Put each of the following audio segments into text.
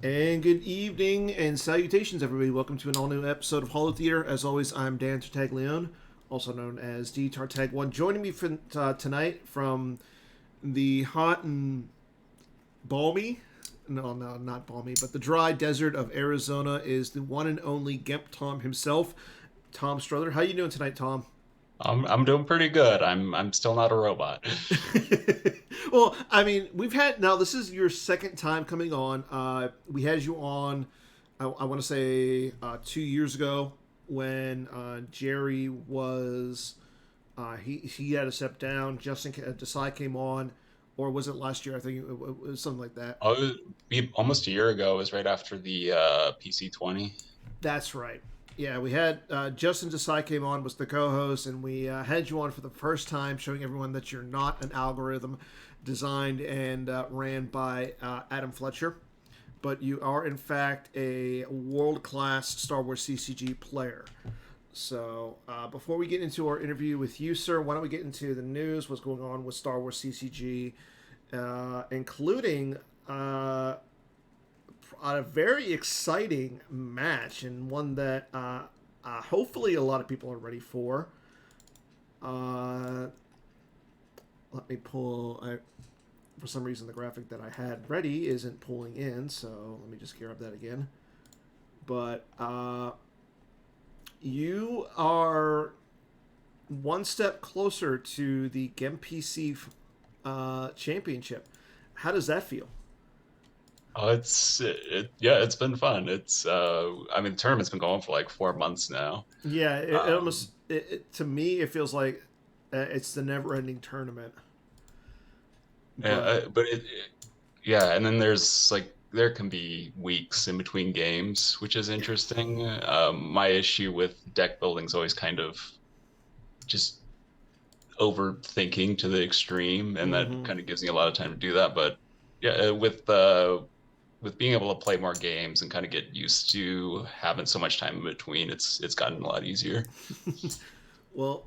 And good evening and salutations, everybody. Welcome to an all-new episode of Holotheatre. As always, I'm Dan Tartaglione, also known as D Tartag1. Joining me tonight from the hot and balmy, no, not balmy, but the dry desert of Arizona is the one and only Gemp Tom himself, Tom Strother. How you doing tonight, Tom? I'm doing pretty good. I'm still not a robot. Well, I mean, we've had now. This is your second time coming on. We had you on. I want to say 2 years ago when Jerry was. He had to step down. Justin Desai came on, or was it last year? I think it was something like that. Almost a year ago. It was right after the PC 20. That's right. Yeah, we had Justin Desai came on, was the co-host, and we had you on for the first time, showing everyone that you're not an algorithm designed and ran by Adam Fletcher, but you are in fact a world-class Star Wars CCG player. So before we get into our interview with you, sir, why don't we get into the news, what's going on with Star Wars CCG, including a very exciting match and one that hopefully a lot of people are ready for. Uh, Let me pull. For some reason, the graphic that I had ready isn't pulling in, so let me just gear up that again. But you are one step closer to the GEM championship. How does that feel? Oh, yeah, it's been fun. I mean, the tournament's been going for like 4 months now. Yeah, it Um, almost to me it feels like it's the never-ending tournament. yeah, But yeah, and then there can be weeks in between games, which is interesting. My issue with deck building is always kind of just overthinking to the extreme, and that hmm kind of gives me a lot of time to do that. But yeah, with being able to play more games and kind of get used to having so much time in between, it's gotten a lot easier. well,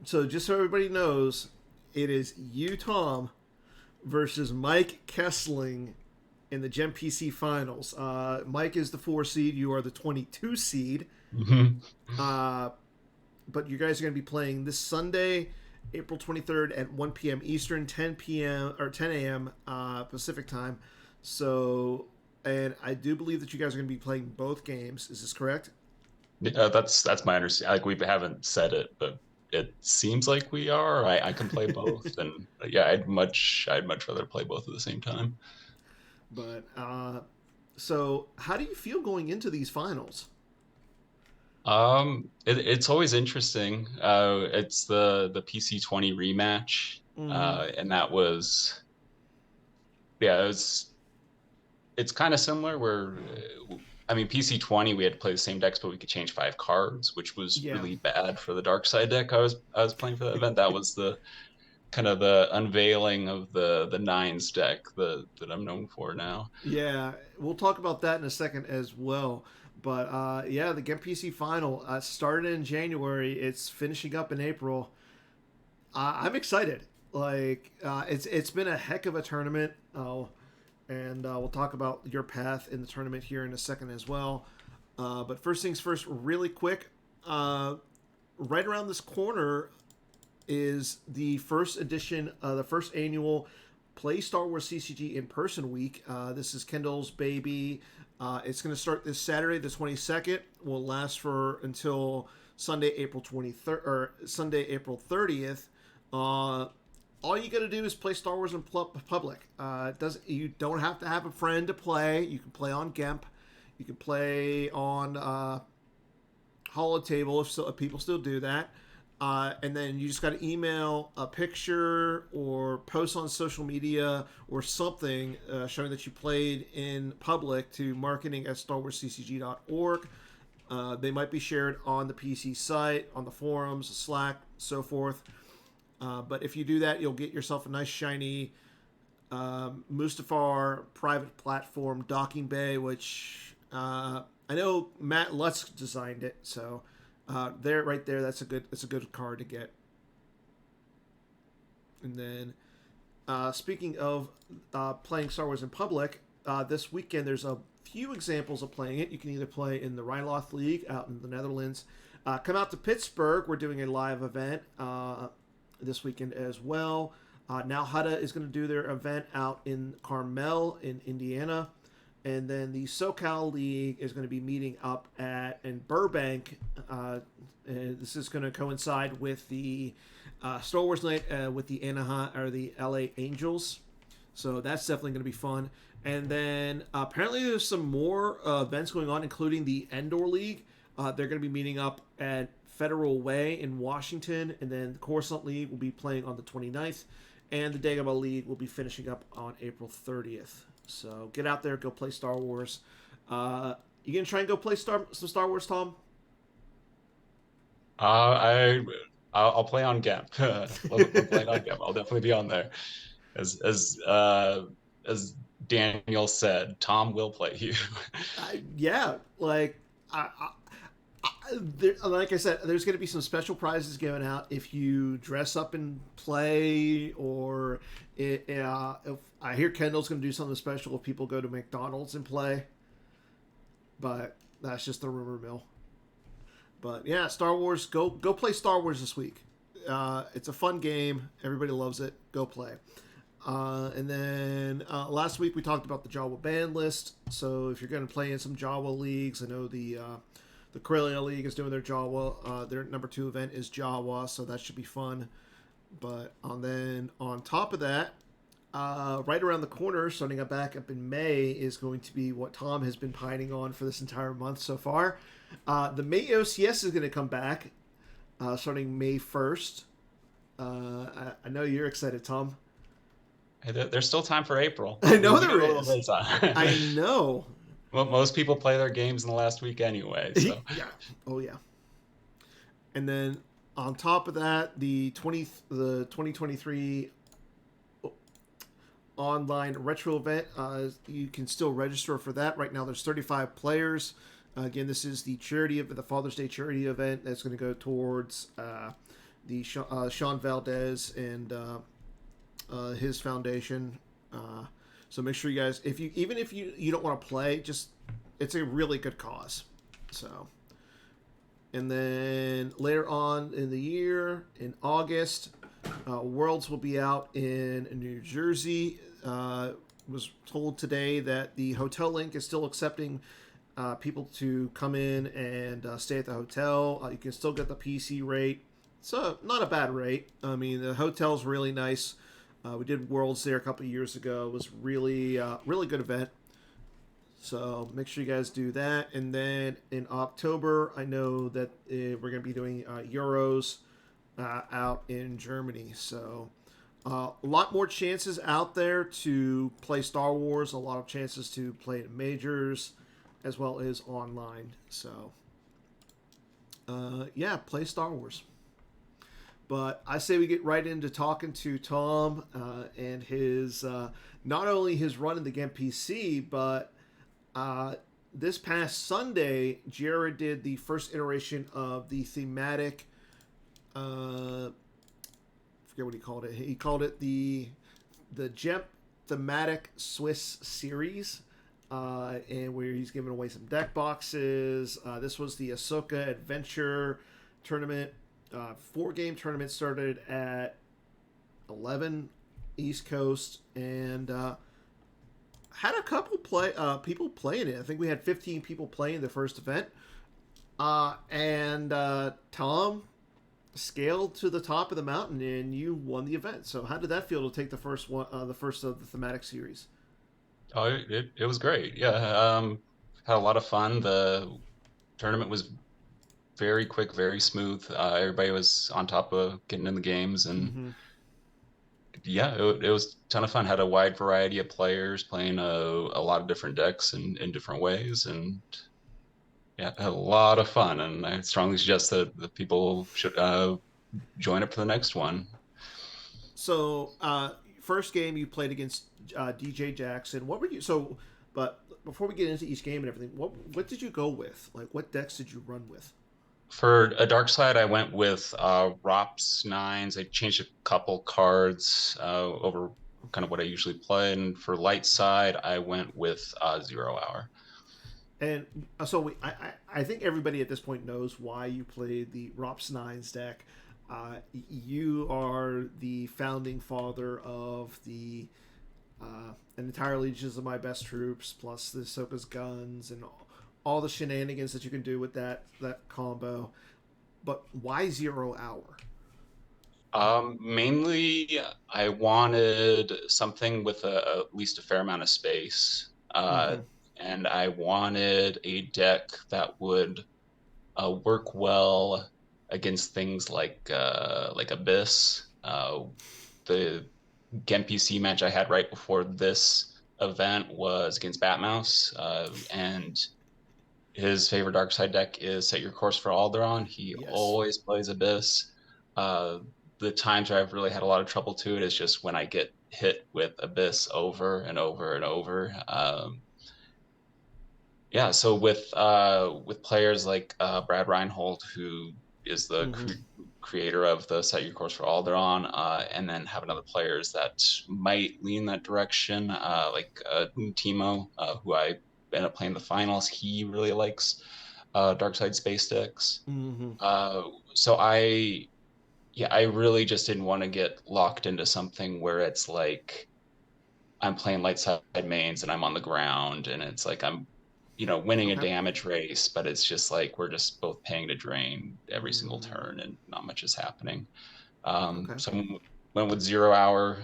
so just so everybody knows, it is you, Tom, versus Mike Kessling in the Gem PC finals. Mike is the 4 seed. You are the 22 seed. Hmm. Uh, but you guys are going to be playing this Sunday, April 23rd at 1 p.m. Eastern, 10 p.m. or 10 a.m. Pacific time. So, and I do believe that you guys are going to be playing both games. Is this correct? That's my understanding. Like, we haven't said it, but it seems like we are. I can play both, and yeah, I'd much rather play both at the same time. But so how do you feel going into these finals? It's always interesting. It's the PC 20 rematch, Mm-hmm. and that was yeah, it's kind of similar where I mean PC 20 we had to play the same decks but we could change 5 cards, which was Yeah. really bad for the dark side deck I was playing for that event. That was the kind of the unveiling of the nines deck that I'm known for now. Yeah, we'll talk about that in a second as well. But yeah, the Get PC final started in January. It's finishing up in April. I'm excited. Like it's been a heck of a tournament. And we'll talk about your path in the tournament here in a second as well. But first things first, really quick. Uh, right around this corner is the first edition, the first annual Play Star Wars CCG in person week. This is Kendall's baby. It's going to start this Saturday, the 22nd. Will last for until Sunday, April 23rd or Sunday, April 30th. All you got to do is play Star Wars in public. Does You don't have to have a friend to play. You can play on GEMP. You can play on Holotable if people still do that. And then you just got to email a picture or post on social media or something showing that you played in public to marketing at starwarsccg.org. They might be shared on the PC site, on the forums, Slack, so forth. But if you do that, you'll get yourself a nice shiny Mustafar private platform docking bay, which I know Matt Lutz designed it. So there, right there, that's a good card to get. And then speaking of playing Star Wars in public, this weekend. There's a few examples of playing it. You can either play in the Rheinloth League out in the Netherlands. Come out to Pittsburgh. We're doing a live event this weekend as well. Now Hutta is going to do their event out in Carmel in Indiana. And then the SoCal League is going to be meeting up in Burbank. And this is going to coincide with the Star Wars night with the Anaheim or the LA Angels. So that's definitely going to be fun. And then apparently there's some more events going on, including the Endor League. They're going to be meeting up at Federal Way in Washington. And then the Coruscant League will be playing on the 29th. And the Dagobah League will be finishing up on April 30th. So get out there, go play Star Wars. You gonna try and go play some Star Wars, Tom? I'll play on Gemp. We'll play on Gemp. I'll definitely be on there. As Daniel said, Tom will play you. Yeah, like like I said, there's going to be some special prizes given out if you dress up and play, or if I hear Kendall's going to do something special if people go to McDonald's and play. But that's just the rumor mill. But yeah, Star Wars, go play Star Wars this week. It's a fun game. Everybody loves it. Go play. And then last week we talked about the Jawa ban list. So if you're going to play in some Jawa leagues, I know the Corellia League is doing their Jawa. Their number 2 event is Jawa, so that should be fun. But then on top of that, right around the corner, starting back up in May, is going to be what Tom has been pining on for this entire month so far. The May OCS is going to come back starting May 1st. I know you're excited, Tom. There's still time for April. I know there is. I know. Well, most people play their games in the last week anyway. So. Yeah. Oh yeah. And then on top of that, the 2023 online retro event, you can still register for that. Right now, there's 35 players. Again, this is the Father's Day charity event that's going to go towards the Sean Valdez and his foundation. So make sure you guys, even if you don't want to play, it's a really good cause. So, and then later on in the year, in August, Worlds will be out in New Jersey. Was told today that the Hotel Link is still accepting people to come in and stay at the hotel. You can still get the PC rate. So not a bad rate. I mean, the hotel's really nice. We did Worlds there a couple of years ago. It was really good event. So make sure you guys do that. And then in October, I know that we're going to be doing Euros out in Germany. So a lot more chances out there to play Star Wars. A lot of chances to play in majors as well as online. So yeah, play Star Wars. But I say we get right into talking to Tom and his not only his run in the Game PC, but this past Sunday, Jared did the first iteration of the thematic. I forget what he called it. He called it the GEMP thematic Swiss series, and where he's giving away some deck boxes. This was the Ahsoka Adventure tournament. 4-game tournament started at 11 East Coast, and had a couple people playing it. I think we had 15 people playing the first event, and Tom scaled to the top of the mountain, and you won the event. So how did that feel to take the first one, the first of the thematic series? Oh, it was great. Yeah, had a lot of fun. The tournament was very quick, very smooth. Everybody was on top of getting in the games, and yeah, it was a ton of fun. Had a wide variety of players playing a lot of different decks in different ways, and yeah, had a lot of fun. And I strongly suggest that the people should join up for the next one. So, first game you played against DJ Jackson. What were you? So, but before we get into each game and everything, what did you go with? Like, what decks did you run with? For a dark side, I went with ROPS 9s. I changed a couple cards over kind of what I usually play. And for light side, I went with 0 hour. And so I think everybody at this point knows why you played the Rops Nines deck. You are the founding father of the an entire legions of my best troops, plus the Ahsoka's guns and all the shenanigans that you can do with that combo. But why 0 hour? Mainly, I wanted something with at least a fair amount of space. Mm-hmm. And I wanted a deck that would work well against things like Abyss. The GEM-PC match I had right before this event was against Batmouse, and his favorite dark side deck is Set Your Course for Alderaan. He Yes. always plays Abyss. Uh, the times where I've really had a lot of trouble to it is just when I get hit with Abyss over and over and over. Yeah, so with players like Brad Reinhold, who is the Mm-hmm. creator of the Set Your Course for Alderaan, and then having other players that might lean that direction, Timo, who I ended up playing the finals. He really likes Dark Side Space decks. Mm-hmm. Uh, so I really just didn't want to get locked into something where it's like I'm playing light side mains and I'm on the ground and it's like I'm, winning a Okay. damage race, but it's just like we're just both paying to drain every single Mm, turn and not much is happening. okay. So I went with 0 hour,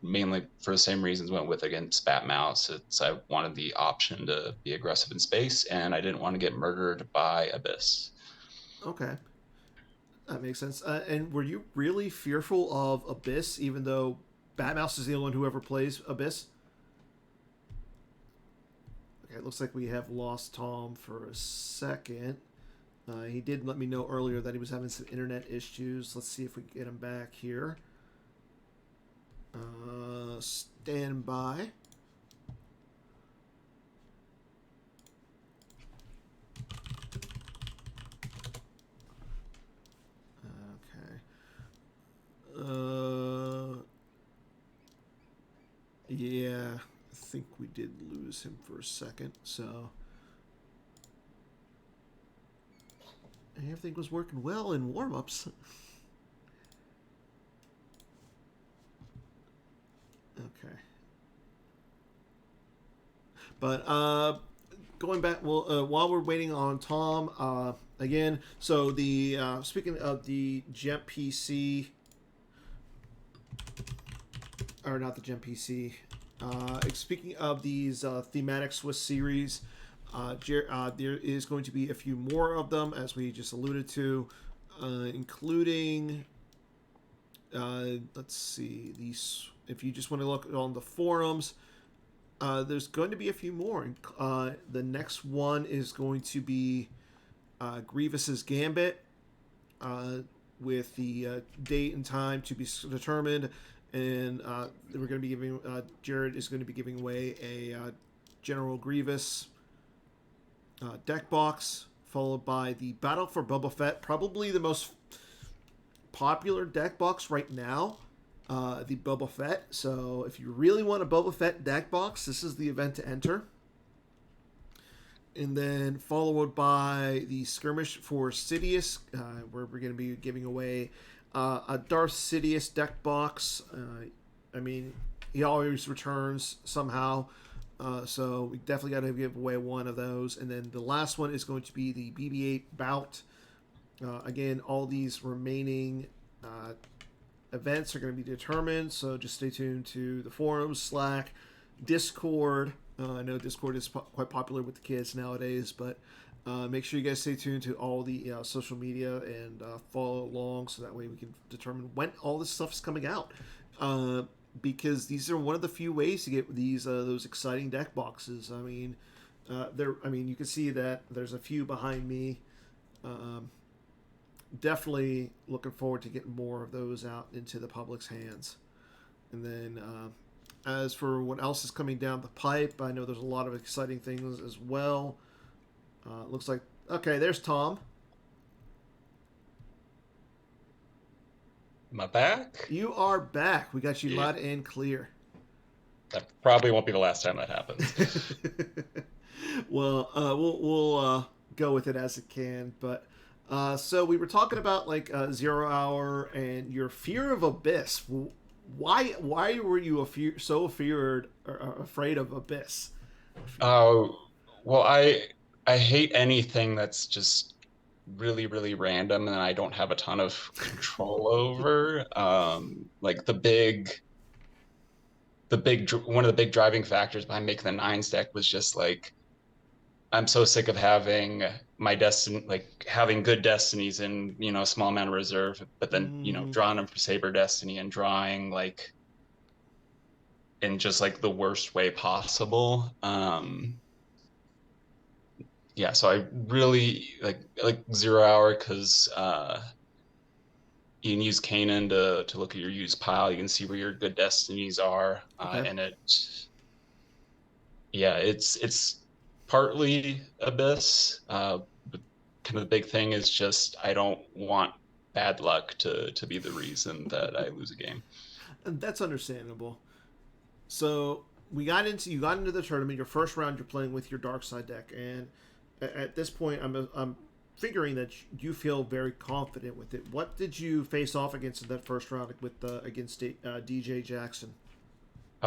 mainly for the same reasons went with against Bat Mouse. I wanted the option to be aggressive in space and I didn't want to get murdered by Abyss. Okay. That makes sense. And were you really fearful of Abyss, even though Batmouse is the only one who ever plays Abyss? Okay, it looks like we have lost Tom for a second. He did let me know earlier that he was having some internet issues. Let's see if we can get him back here. Stand by. Okay. Yeah, I think we did lose him for a second. So everything was working well in warm-ups. Okay. But going back, well, while we're waiting on Tom, again, so the speaking of the Gemp PC, or not the Gemp PC, speaking of these thematic Swiss series, there is going to be a few more of them, as we just alluded to, including. Let's see these. If you just want to look on the forums, there's going to be a few more. The next one is going to be Grievous's Gambit, with the date and time to be determined. And we're going to be giving Jared is going to be giving away a General Grievous deck box, followed by the Battle for Boba Fett, probably the most popular deck box right now, the Boba Fett. So if you really want a Boba Fett deck box, this is the event to enter. And then followed by the Skirmish for Sidious, where we're going to be giving away a Darth Sidious deck box. I mean, he always returns somehow. So we definitely got to give away one of those. And then the last one is going to be the BB-8 bout. Again, all these remaining events are going to be determined, so just stay tuned to the forums, Slack, Discord. I know Discord is quite popular with the kids nowadays, but make sure you guys stay tuned to all the social media and follow along, so that way we can determine when all this stuff is coming out. Because these are one of the few ways to get these those exciting deck boxes. I mean, you can see that there's a few behind me. Definitely looking forward to getting more of those out into the public's hands. And then, as for what else is coming down the pipe, I know there's a lot of exciting things as well. Looks like, okay, there's Tom. Am I back? You are back. We got you Yeah. loud and clear. That probably won't be the last time that happens. Well, we'll go with it as it can. But so we were talking about like 0 hour and your fear of abyss. Why were you so feared or afraid of abyss? Oh, well, I hate anything that's just really, really random and I don't have a ton of control over. Like one of the big driving factors behind making the nines deck was just like I'm so sick of having my destiny, like having good destinies in, a small amount of reserve, but then, Mm, drawing them for Saber Destiny and drawing like in just like the worst way possible. Yeah, so I really like 0 hour because you can use Kanan to look at your use pile. You can see where your good destinies are, okay. and it's partly Abyss, but kind of the big thing is just I don't want bad luck to be the reason that I lose a game. And that's understandable. So you got into the tournament. Your first round, you're playing with your dark side deck, and at this point, I'm figuring that you feel very confident with it. What did you face off against in that first round with against DJ Jackson?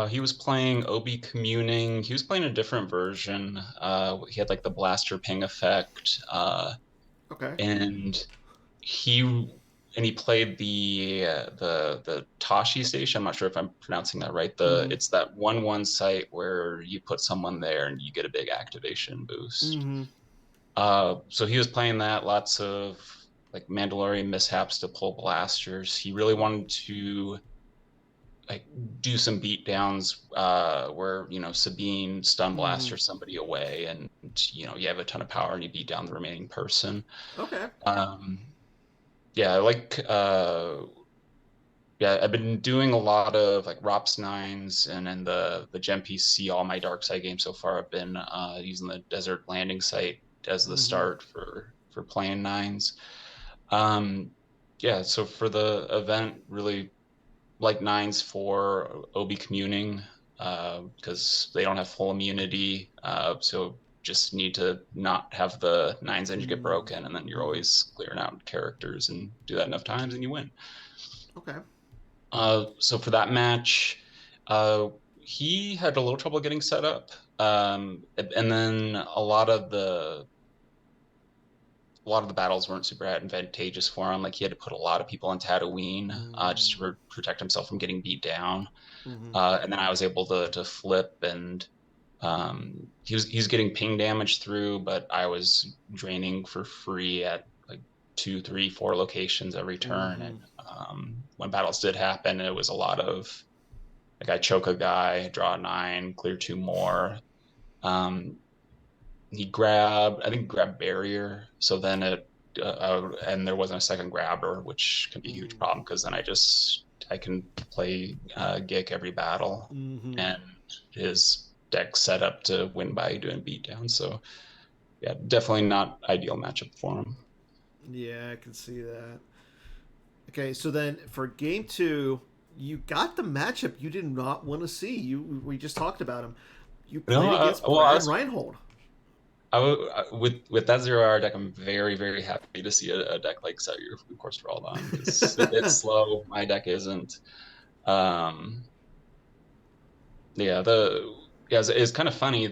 He was playing Obi Communing. He was playing a different version. He had like the blaster ping effect, Okay. and he he played the Tashi station. I'm not sure if I'm pronouncing that right. The Mm-hmm. It's that 1/1 site where you put someone there and you get a big activation boost. Mm-hmm. So he was playing that, lots of like Mandalorian mishaps to pull blasters. He really wanted to like do some beat downs where Sabine stun Mm-hmm. blaster somebody away, and you have a ton of power and you beat down the remaining person. Okay. Um, yeah, I've been doing a lot of like ROPS nines, and then the Gem PC. All my dark side games so far have been using the Desert Landing site as the Mm-hmm. start for playing nines. Um, yeah, so for the event, really like nines for OB communing because they don't have full immunity. So just need to not have the nines engine get broken, and then you're Mm-hmm. always clearing out characters and do that enough times and you win. Okay. So for that match, uh, he had a little trouble getting set up. And then a lot of the battles weren't super advantageous for him. Like he had to put a lot of people on Tatooine just to protect himself from getting beat down. Mm-hmm. And then I was able to flip, and he was getting ping damage through, but I was draining for free at like 2, 3, 4 locations every turn. Mm-hmm. And when battles did happen, it was a lot of like I choke a guy, draw a 9, clear 2 more. Um, I think grabbed barrier. So then and there wasn't a second grabber, which can be a huge problem because then I can play Gick every battle, Mm-hmm. and his deck set up to win by doing beatdown. So yeah, definitely not ideal matchup for him. Yeah, I can see that. Okay, so then for game two, you got the matchup you did not want to see. We just talked about him. You No, played against well, Brad Reinhold. with that 0 hour deck, I'm very, very happy to see a deck like Set Your Course for All on because it's slow. My deck isn't. Um, yeah, it's kind of funny.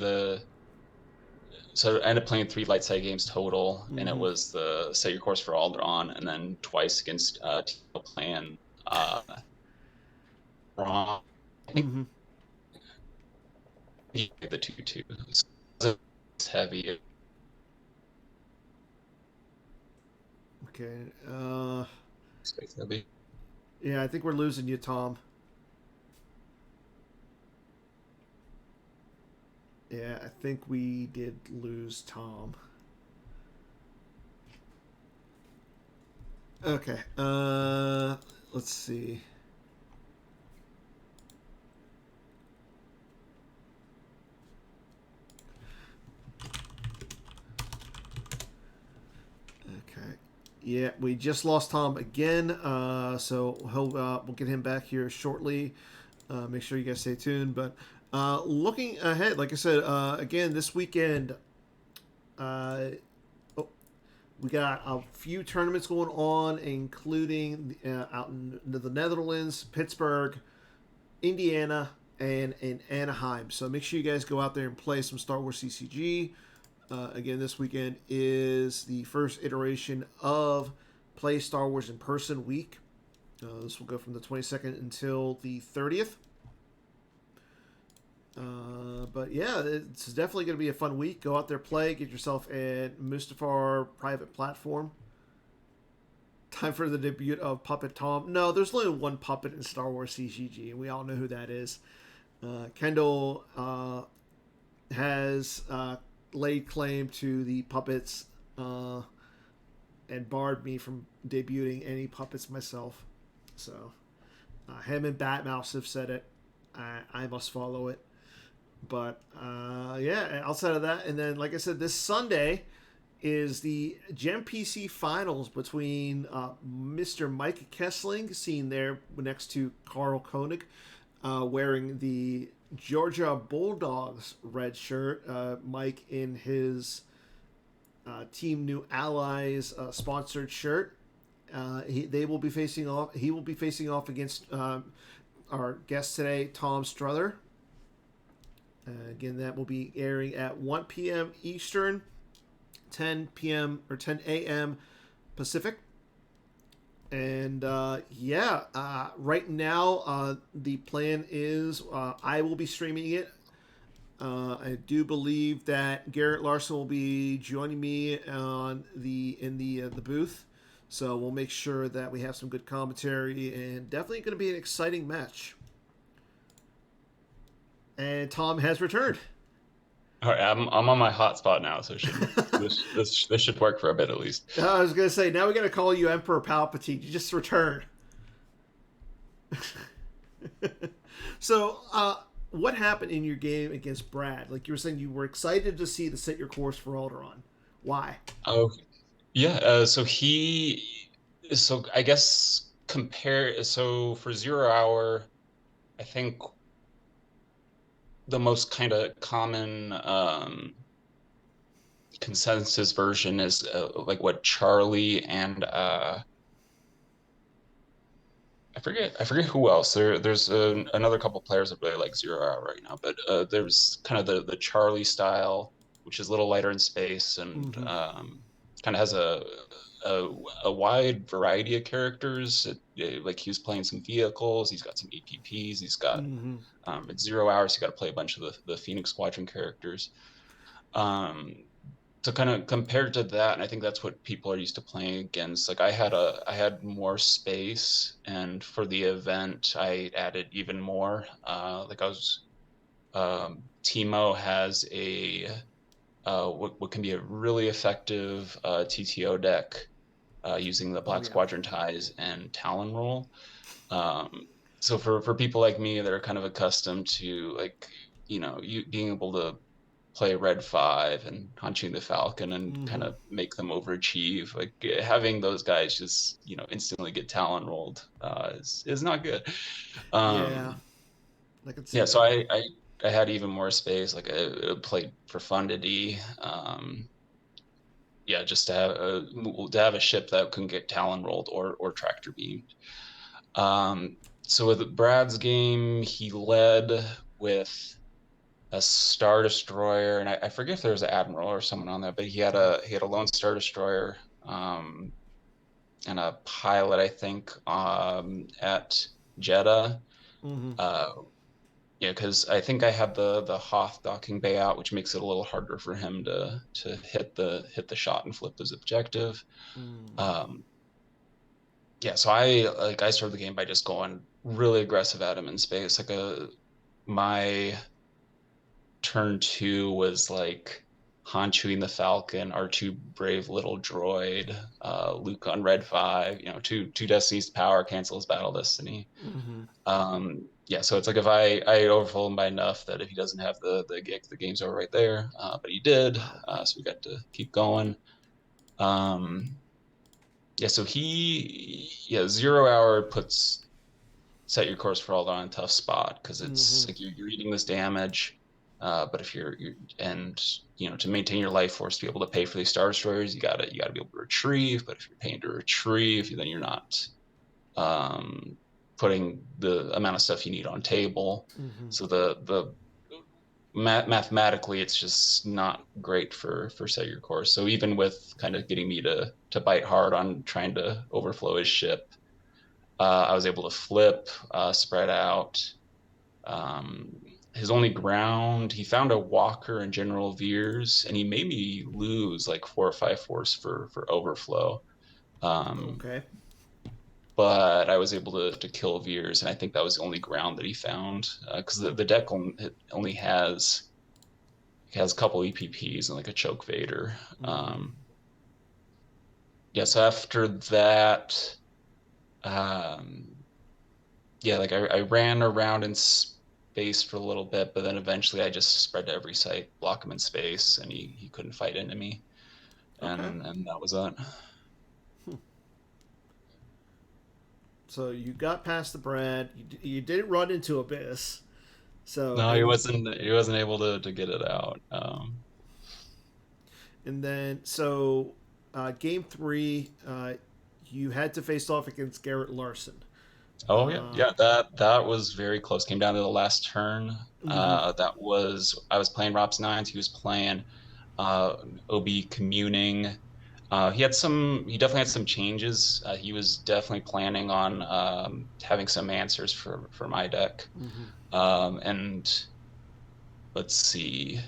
So I ended up playing 3 light side games total, and it Mm-hmm. was the Set Your Course for Alderaan, and then twice against Teal playing Braun. I think Mm-hmm. he played the 2/2. It's heavy. Okay. Space heavy. Yeah, I think we're losing you, Tom. Yeah, I think we did lose Tom. Okay. Let's see. Okay. Yeah, we just lost Tom again, so we'll get him back here shortly. Make sure you guys stay tuned. But looking ahead, like I said, again this weekend, uh, oh, we got a few tournaments going on, including out in the Netherlands, Pittsburgh, Indiana, and in Anaheim. So make sure you guys go out there and play some Star Wars CCG. Again, this weekend is the first iteration of Play Star Wars in Person Week. This will go from the 22nd until the 30th. But yeah, it's definitely going to be a fun week. Go out there, play, get yourself a Mustafar private platform. Time for the debut of Puppet Tom. No, there's only one puppet in Star Wars CCG, and we all know who that is. Kendall has laid claim to the puppets and barred me from debuting any puppets myself. So him and Batmouse have said it. I must follow it. But yeah, outside of that, and then like I said, this Sunday is the Gem PC finals between Mr. Mike Kessling, seen there next to Carl Koenig, wearing the Georgia Bulldogs red shirt. Mike in his Team New Allies sponsored shirt. They will be facing off. He will be facing off against our guest today, Tom Struther. Again, that will be airing at 1 p.m. Eastern, 10 p.m. or 10 a.m. Pacific. And right now the plan is I will be streaming it. I do believe that Garrett Larson will be joining me on in the booth, so we'll make sure that we have some good commentary, and definitely going to be an exciting match. And Tom has returned. All right, I'm on my hotspot now, so this should work for a bit at least. I was gonna say, now we gotta call you Emperor Palpatine. You just returned. So, what happened in your game against Brad? Like you were saying, you were excited to see the set your course for Alderaan. Why? Oh, yeah. So I guess for 0 hour, I think the most kind of common consensus version is like what Charlie and I forget who else. There's another couple players that really like 0 hour right now, but there's kind of the Charlie style, which is a little lighter in space and kind of has a wide variety of characters. Like he was playing some vehicles, he's got some EPPs, he's got at 0 hours you got to play a bunch of the Phoenix Squadron characters. So kind of compared to that, and I think that's what people are used to playing against. Like I had more space, and for the event I added even more. Timo has what can be a really effective TTO deck using the Black Squadron ties and Talon roll. So for people like me that are kind of accustomed to you being able to play Red 5 and Hunching the Falcon and kind of make them overachieve, like having those guys just instantly get Talon rolled is not good. Yeah, I can see. Yeah, that. so I had even more space. Like I played Profundity. Yeah, just to have a ship that can get Talon rolled or tractor beamed. So with Brad's game, he led with a Star Destroyer, and I forget if there was an Admiral or someone on there, but he had a lone Star Destroyer and a pilot, I think, at Jeddah. Yeah, because I think I had the Hoth docking bay out, which makes it a little harder for him to hit the shot and flip his objective. Yeah, so I started the game by just going really aggressive at him in space. My turn 2 was like Han chewing the Falcon, R2 brave little droid, Luke on Red 5, two Destinies to power, cancel his Battle Destiny. Yeah, so it's like if I overfill him by enough that if he doesn't have the gig, the game's over right there. But he did, so we got to keep going. Yeah, so yeah, 0 hour puts set your course for all on a tough spot because Mm-hmm. it's like you're eating this damage. But if you're and to maintain your life force to be able to pay for these star destroyers, you gotta be able to retrieve. But if you're paying to retrieve, then you're not um, putting the amount of stuff you need on table. Mm-hmm. So the mathematically, it's just not great for set your course. So even with kind of getting me to bite hard on trying to overflow his ship, I was able to flip, spread out. Um, his only ground, he found a Walker and General Veers, and he made me lose like 4 or 5 force for overflow. Um, Okay. but I was able to kill Veers, and I think that was the only ground that he found because the deck only has a couple EPPs and like a Choke Vader. Mm-hmm. Um, yeah, so after that, um, yeah, like I ran around in space for a little bit, but then eventually I just spread to every site, block him in space, and he couldn't fight into me, Okay. and that was that. So you got past the Brad. You didn't run into Abyss. So No, he wasn't able to get it out. and then so game three, you had to face off against Garrett Larson. Oh yeah, Uh, yeah. That was very close. Came down to the last turn. mm-hmm. I was playing Rob's nines. He was playing uh, OB communing. He definitely had some changes. He was definitely planning on having some answers for my deck. Mm-hmm. And let's see,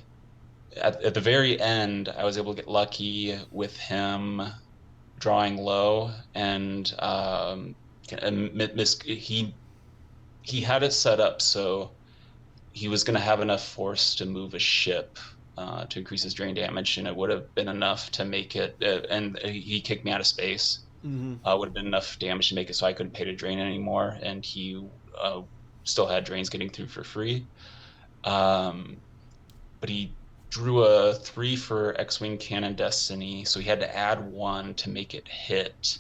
at the very end, I was able to get lucky with him drawing low and he had it set up so he was going to have enough force to move a ship to increase his drain damage, and it would have been enough to make it. And he kicked me out of space. Mm-hmm. Would have been enough damage to make it so I couldn't pay to drain anymore, and he uh, still had drains getting through for free. Um, but he drew a 3 for X-wing cannon destiny, so he had to add 1 to make it hit,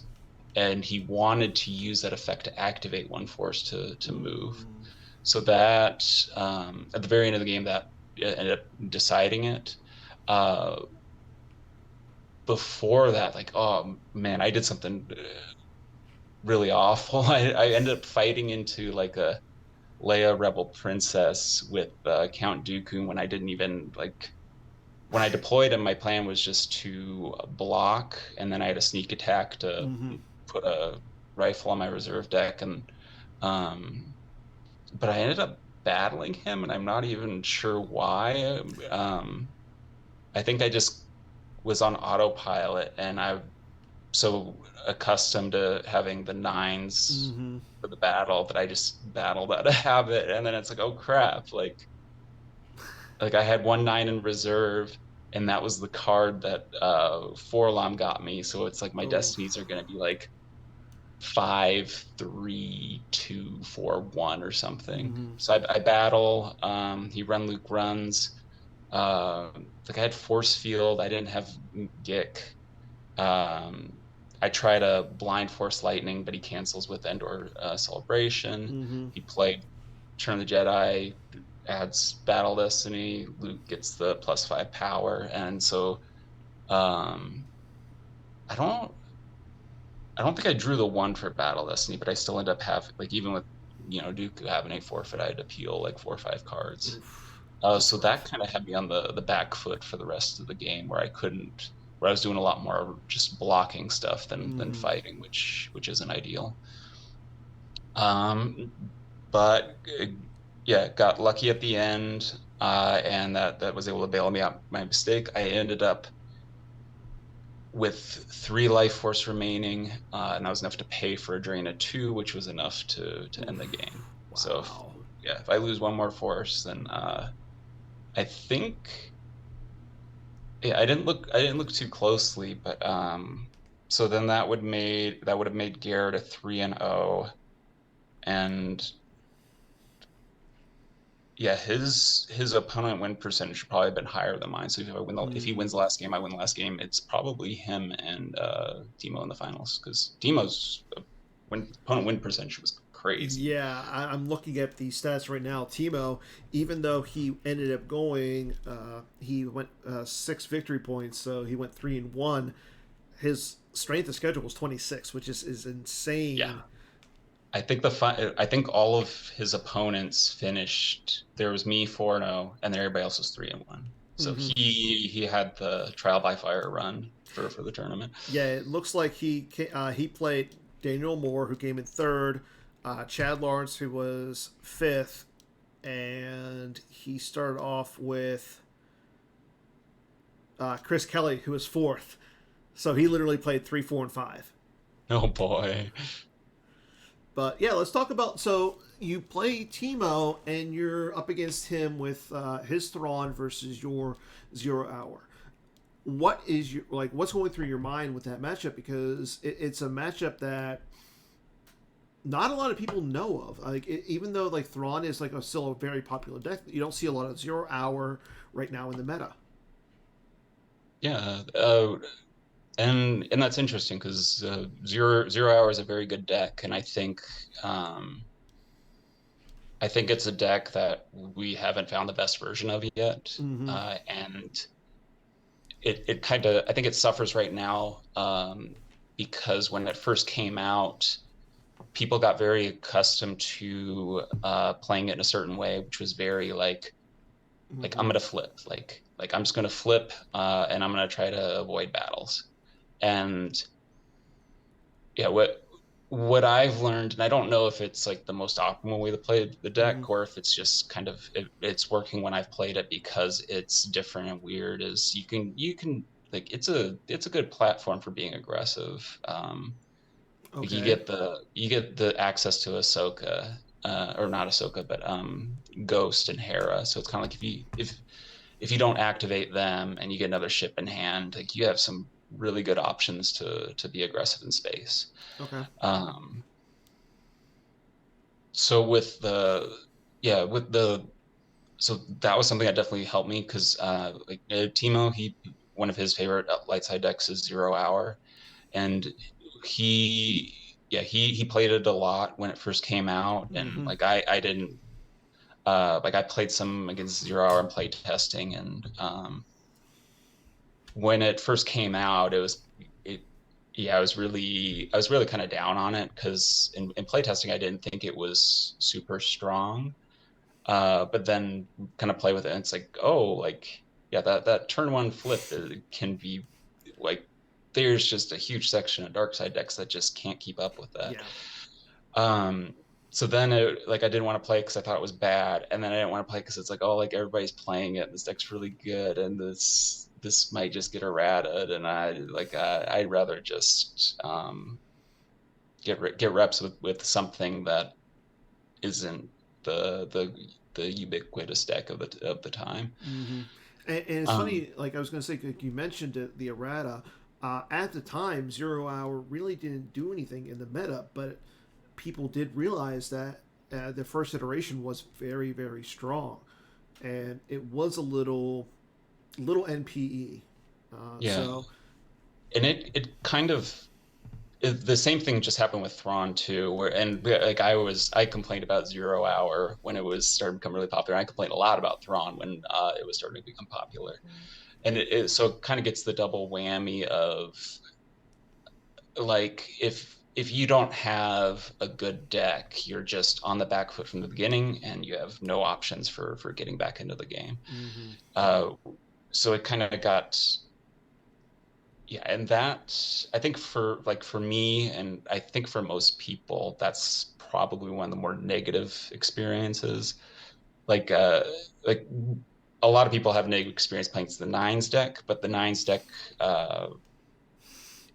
and he wanted to use that effect to activate 1 force to move. Mm-hmm. So that at the very end of the game, that ended up deciding it. Uh, Before that, like, oh man, I did something really awful. I ended up fighting into like a Leia Rebel Princess with Count Dooku when I didn't even like when I deployed him. My plan was just to block, and then I had a sneak attack to Mm-hmm. put a rifle on my reserve deck, and um, but I ended up battling him, and I'm not even sure why. I think I just was on autopilot, and I'm so accustomed to having the nines Mm-hmm. for the battle that I just battled out of habit, and then it's like, oh crap, like I had 1 9 in reserve, and that was the card that Forlom got me. So it's like my Oh. destinies are going to be like 5 3 2 4 1 or something. Mm-hmm. So I battle. He run Luke runs. Uh, like I had force field. I didn't have Gick. Um, I try to blind force lightning, but he cancels with Endor celebration. Mm-hmm. He played Turn of the Jedi, adds battle destiny. Luke gets the +5 power, and so um, I don't I don't think I drew the 1 for battle destiny, but I still end up having like even with Dooku having a forfeit, I had to peel like 4 or 5 cards. Oof. So That's that rough. kind of had me on the back foot for the rest of the game, where I was doing a lot more just blocking stuff than Mm-hmm. fighting, which isn't ideal. Um, but yeah, got lucky at the end, and that was able to bail me out my mistake. I ended up with 3 life force remaining, and that was enough to pay for a drain of 2, which was enough to end the Oof. game. So Wow. if I lose 1 more force, then I think I didn't look too closely, but so then that would have made Garrett a 3-0, and yeah, his opponent win percentage should probably have been higher than mine. So if he Mm, wins the last game, I win the last game. It's probably him and Demo in the finals because Demo's opponent win percentage was crazy. yeah, I'm looking at the stats right now. Timo, even though he ended up going, he went 6 victory points, so he went 3-1. His strength of schedule was 26, which is Yeah, insane. I think all of his opponents finished. There was me 4-0, and then everybody else was 3-1. So Hmm. he had the trial by fire run for the tournament. Yeah, it looks like he played Daniel Moore, who came in third, Chad Lawrence, who was fifth, and he started off with Chris Kelly, who was fourth. So he literally played 3, 4, and 5. Oh boy. But yeah, let's talk about. So you play Timo, and you're up against him with his Thrawn versus your 0 hour. What is your like? What's going through your mind with that matchup? Because it's a matchup that not a lot of people know of. Like even though like Thrawn is like still a very popular deck, you don't see a lot of 0 hour right now in the meta. Yeah, and that's interesting because zero hour is a very good deck, and um, I think it's a deck that we haven't found the best version of yet, Mm-hmm. and it kind of I think it suffers right now because when it first came out, people got very accustomed to playing it in a certain way, which was very like Mm-hmm. I'm gonna flip, like I'm just gonna flip, and I'm gonna try to avoid battles. And yeah, what I've learned, and I don't know if it's like the most optimal way to play the Mm-hmm. deck or if it's just kind of it's working when I've played it because it's different and weird, is you can like it's a good platform for being aggressive. Like Okay. you get the access to Ahsoka, or not Ahsoka, but Ghost and Hera. So it's kind of like if you don't activate them and you get another ship in hand, like you have some really good options to be aggressive in space. Okay. Um, so with the yeah with the so that was something that definitely helped me because Timo, he one of his favorite light side decks is 0 hour, and he he played it a lot when it first came out, and Mm-hmm. like I didn't like I played some against 0 hour and play testing, and when it first came out, it yeah, I was really kind of down on it because in playtesting I didn't think it was super strong. But then kind of play with it, and it's like, oh, like yeah, that turn one flip can be like there's just a huge section of dark side decks that just can't keep up with that. Yeah. Um, so then like I didn't want to play because I thought it was bad, and then I didn't want to play because it's like, oh, like everybody's playing it, and this deck's really good, and this might just get errated, and I'd rather just get reps with something that isn't the ubiquitous deck of the time. Mm-hmm. And it's Um, funny, like I was going to say, like you mentioned it, the errata. At the time, 0 hour really didn't do anything in the meta, but people did realize that the first iteration was very, very strong, and it was a little NPE. yeah, So, and it kind of the same thing just happened with Thrawn too, where and like I complained about 0 hour when it was starting to become really popular. I complained a lot about Thrawn when it was starting to become popular, and so it kind of gets the double whammy of like if you don't have a good deck, you're just on the back foot from the beginning, and you have no options for getting back into the game. mm-hmm. Uh, so it kind of got yeah, and that I think for me, and I think for most people, that's probably one of the more negative experiences. Like uh like a lot of people have negative experience playing the nines deck, but the nines deck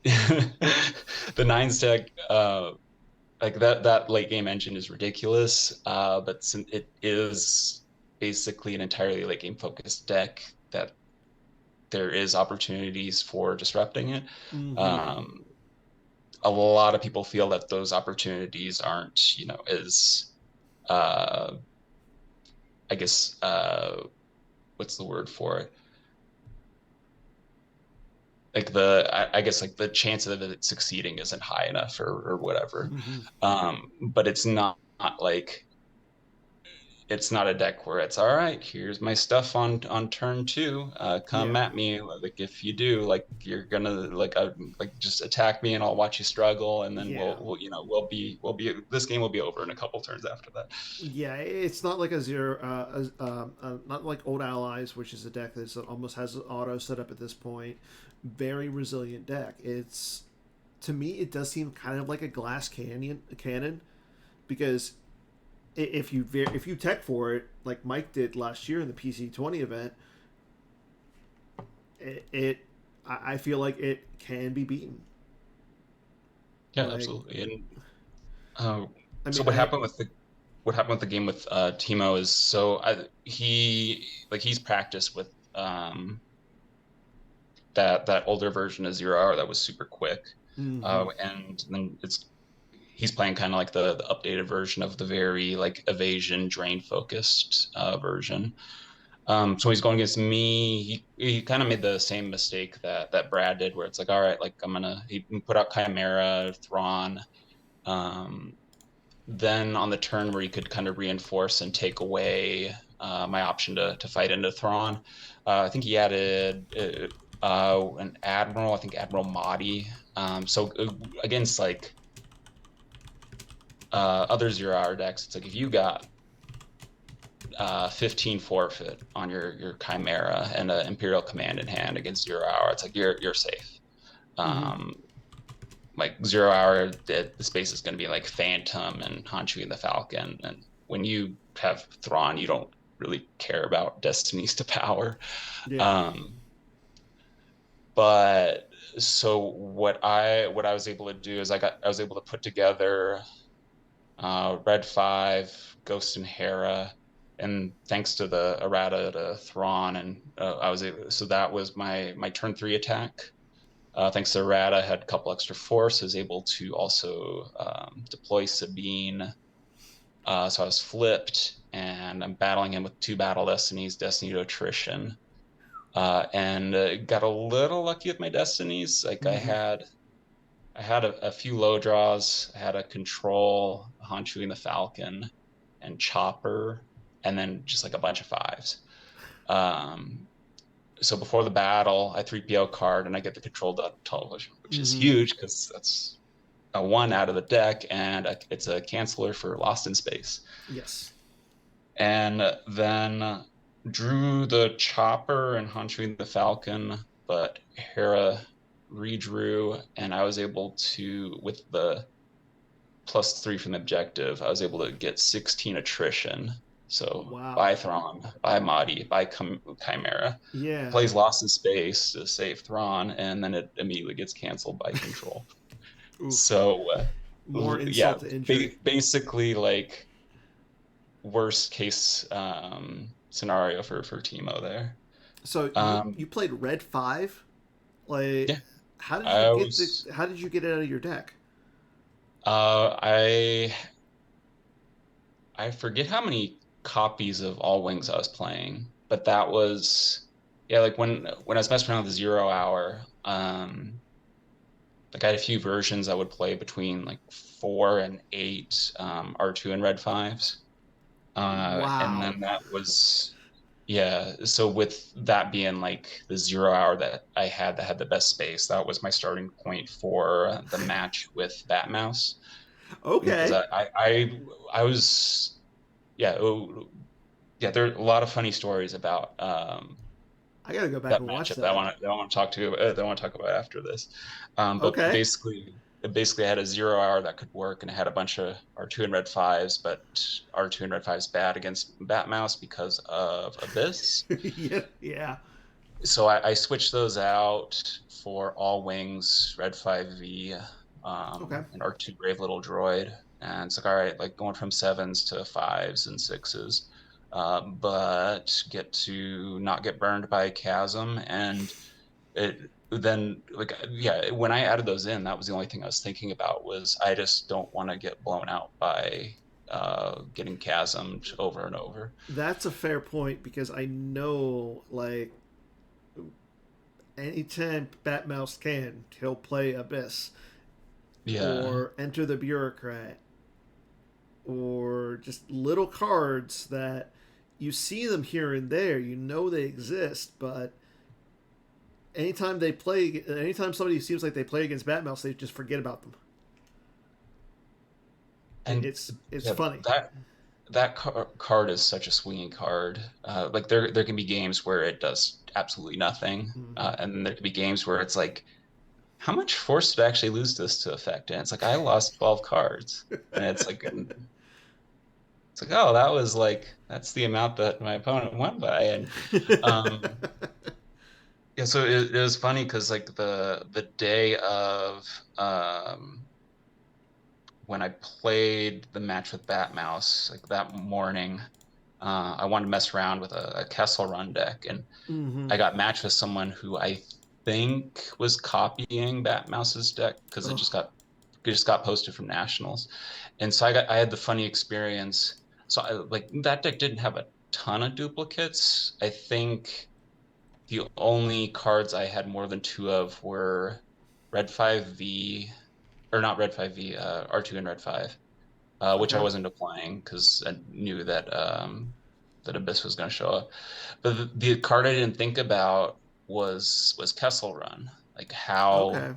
the nines deck like that late game engine is ridiculous. But since it is basically an entirely late game focused deck, that there is opportunities for disrupting it. Mm-hmm. Um, a lot of people feel that those opportunities aren't, as uh, I guess what's the word for it? Like I guess like the chance of it succeeding isn't high enough or whatever. Hmm. But it's not like it's not a deck where it's all right, here's my stuff on turn two. Come Yeah. at me. Like if you do, like you're gonna like just attack me and I'll watch you struggle, and then Yeah. we'll be this game will be over in a couple turns after that. Yeah, it's not like a zero, not like Old Allies, which is a deck that almost has auto set up at this point. Very resilient deck. It's to me, it does seem kind of like a glass cannon, because if you tech for it like Mike did last year in the PC20 event, it I feel like it can be beaten. Yeah, Like, absolutely. And uh, I so mean, I what happened with the game with Timo is he's practiced with that older version of Zero Hour that was super quick, mm-hmm. and then he's playing kind of like the updated version of the very like evasion drain focused version. So he's going against me. He kind of made the same mistake that Brad did, where it's like, all right, like he put out Chimera, Thrawn. Um, then on the turn where he could kind of reinforce and take away my option to fight into Thrawn, I think he added an Admiral, I think Admiral Mahdi. So against like other zero hour decks, it's like if you got 15 forfeit on your Chimera and an Imperial Command in hand against zero hour, it's like you're safe. Mm-hmm. Um, like zero hour, the space is going to be like Phantom and Hanshu and the Falcon, and when you have Thrawn, you don't really care about Destinies to power. Yeah. Um, but so what I was able to do is I was able to put together Red 5, Ghost and Hera, and thanks to the errata to Thrawn, and I was able. So that was my turn three attack. Thanks to errata, I had a couple extra forces, able to also deploy Sabine. So I was flipped, and I'm battling him with two battle destinies, Destiny to Attrition, and got a little lucky with my destinies. Like I Mm-hmm. had I had a few low draws. I had a control, Hanshu and the Falcon, and Chopper, and then just like a bunch of fives. Um, so before the battle, I 3PO card and I get the control television, which is Mm-hmm. huge because that's a one out of the deck, and it's a canceller for Lost in Space. Yes. And then drew the Chopper and Hanshu and the Falcon, but Hera redrew, and I was able to, with the +3 from the objective, I was able to get 16 attrition. So Wow. by Thrawn, by Mahdi, by Chimera. Yeah. Plays Lost in Space to save Thrawn, and then it immediately gets canceled by control. Oof. So More yeah, insult to injury. basically like worst case scenario for Timo there. So Um, you played Red 5. Like, yeah, I was. how did you get it out of your deck? Uh, I I forget how many copies of All Wings I was playing, but that was yeah, like when I was messing around with the Zero Hour, like I had a few versions I would play between like 4 and 8 R2 and Red Fives. And Wow. then that was yeah, so with that being like the Zero Hour that I had that had the best space, that was my starting point for the match with Batmouse. Because Okay. I was yeah, yeah, there are a lot of funny stories about I gotta go back that and watch matchup that I that. want to talk to that I want to talk about after this. But Okay. basically I had a zero hour that could work, and I had a bunch of R2 and Red Fives, but R2 and Red Fives bad against Batmouse because of Abyss. Yeah. Yeah. So I switched those out for All Wings, Red 5V, Okay. and R2 Brave Little Droid. And it's like, all right, like going from sevens to fives and sixes, but get to not get burned by a chasm. And it then, like, yeah, when I added those in, that was the only thing I was thinking about was I just don't want to get blown out by getting chasmed over and over. That's a fair point because I know, like, anytime Batmouse can, he'll play Abyss Yeah. or Enter the Bureaucrat or just little cards that you see them here and there. You know they exist, but anytime somebody seems like they play against Batmouse, they just forget about them. And It's yeah, funny. card is such a swinging card. Like there can be games where it does absolutely nothing, Mm-hmm. and then there can be games where it's like, how much force did I actually lose this to affect? And it's like I lost 12 cards, and it's like, oh, that was like that's the amount that my opponent won by, and um, yeah. So it was funny because like the day of when I played the match with Batmouse, like that morning, I wanted to mess around with a Kessel Run deck, and Mm-hmm. I got matched with someone who I think was copying Batmouse's deck because Oh, it just got posted from nationals, and so I had the funny experience. So like that deck didn't have a ton of duplicates. I think the only cards I had more than two of were Red 5V, or not Red 5V, R2 and Red 5, which I okay. wasn't applying because I knew that that Abyss was going to show up. But the card I didn't think about was Kessel Run. Like how Okay.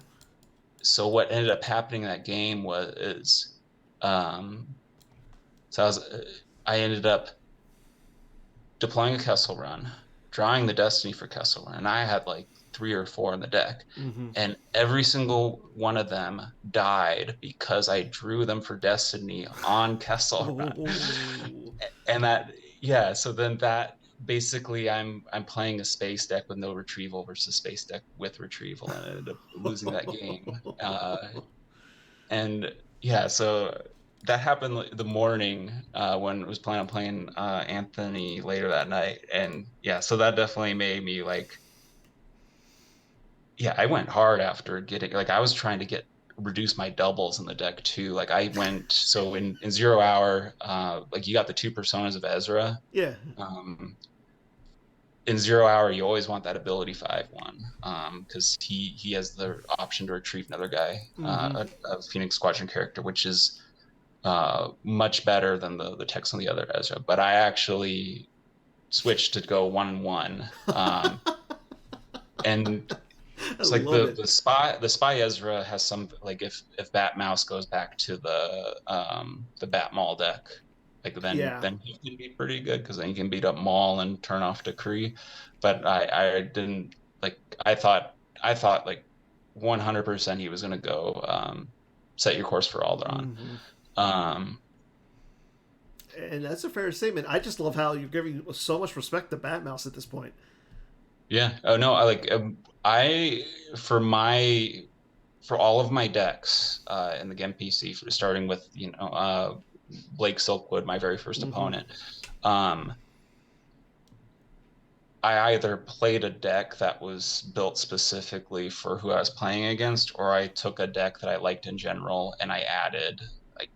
so what ended up happening in that game was um so I ended up deploying a Kessel Run, drawing the Destiny for Kessel Run, and I had like three or four in the deck. Mm-hmm. And every single one of them died because I drew them for Destiny on Kessel Run. Oh. And that, yeah, so then that basically I'm playing a space deck with no retrieval versus space deck with retrieval, and I ended up losing that game. And yeah, so that happened the morning when I was planning on playing Anthony later that night, and yeah, so that definitely made me like, yeah, I went hard after getting like I was trying to get reduce my doubles in the deck too. Like I went so in 0 hour, like you got the two personas of Ezra. Yeah. Um, in 0 hour, you always want that ability 5/1 because he has the option to retrieve another guy, Mm-hmm. a Phoenix Squadron character, which is much better than the text on the other Ezra. But I actually switched to go 1/1, and I it's like love it. the spy Ezra has some like if Bat Mouse goes back to the Bat Maul deck, like Yeah. then he can be pretty good because then he can beat up Maul and turn off Decree. But I didn't like I thought like 100% he was gonna go set your course for Alderaan. Mm-hmm. Um, And that's a fair statement. I just love how you're giving so much respect to Batmouse at this point. yeah. Oh no, I like I for my for all of my decks in the Gem PC, starting with Blake Silkwood, my very first Mm-hmm. opponent. Um, I either played a deck that was built specifically for who I was playing against, or I took a deck that I liked in general and I added like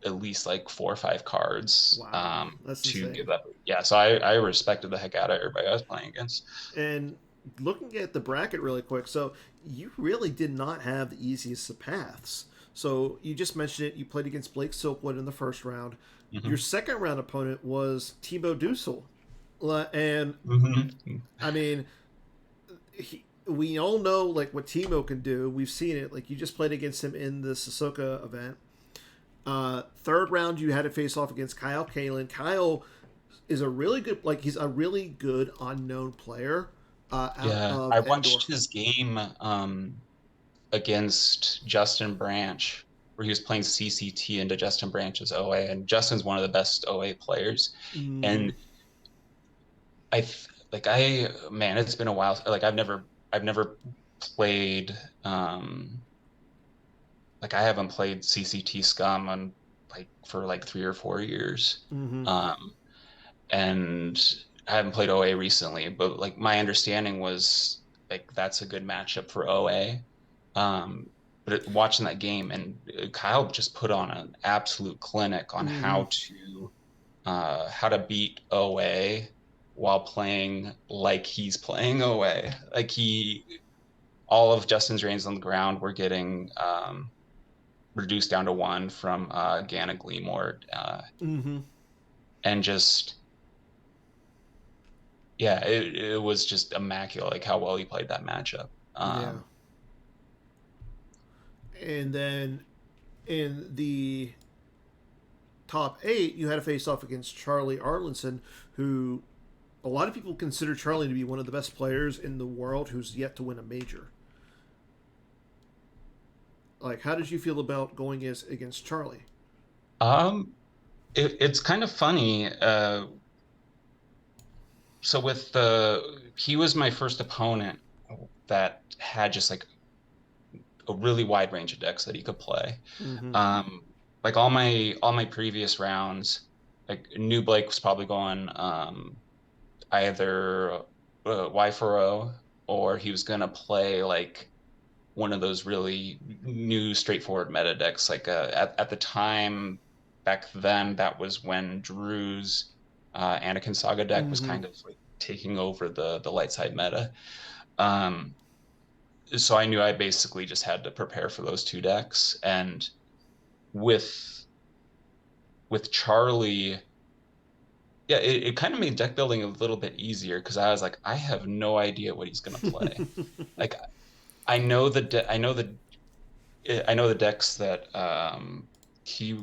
at least like 4 or 5 cards Wow, that's to insane. give up. Yeah, so I respected the heck out of everybody I was playing against. And looking at the bracket really quick, so you really did not have the easiest of paths. So you just mentioned it. You played against Blake Silkwood in the first round. Your Hmm. second round opponent was Thibaut Dussel, and Hmm. I mean, we all know like what Timo can do. We've seen it. Like you just played against him in the Sissoko event. Third round, you had to face off against Kyle Kalin. Kyle is a really good, like he's a really good unknown player out Yeah, of I Endor. watched his game against Justin Branch, where he was playing CCT into Justin Branch's OA, and Justin's one of the best OA players. Mm-hmm. And man, it's been a while. Like I've never played like I haven't played CCT Scum on like for like 3 or 4 years. Mm-hmm. Um, and I haven't played OA recently, but like my understanding was like that's a good matchup for OA. Um, watching that game, and Kyle just put on an absolute clinic on Mm-hmm. how to beat OA while playing like he's playing OA. Like all of Justin's reigns on the ground were getting reduced down to one from Gana Gleamord, Mm-hmm. and just yeah, it was just immaculate, like how well he played that matchup. Yeah. And then in the top eight, you had to face off against Charlie Arlinson, who a lot of people consider Charlie to be one of the best players in the world who's yet to win a major. Like, how did you feel about going against Charlie? Um, it's kind of funny. So he was my first opponent that had just like a really wide range of decks that he could play. Mm-hmm. Um, like all my previous rounds, like New Blake was probably going either Y4O, or he was gonna play like one of those really new straightforward meta decks. Like at the time back then, that was when Drew's Anakin Saga deck was Mm-hmm. kind of like taking over the light side meta. Um, so I knew I basically just had to prepare for those two decks. And with Charlie, yeah, it kind of made deck building a little bit easier because I was like, I have no idea what he's gonna play. Like I know the decks that he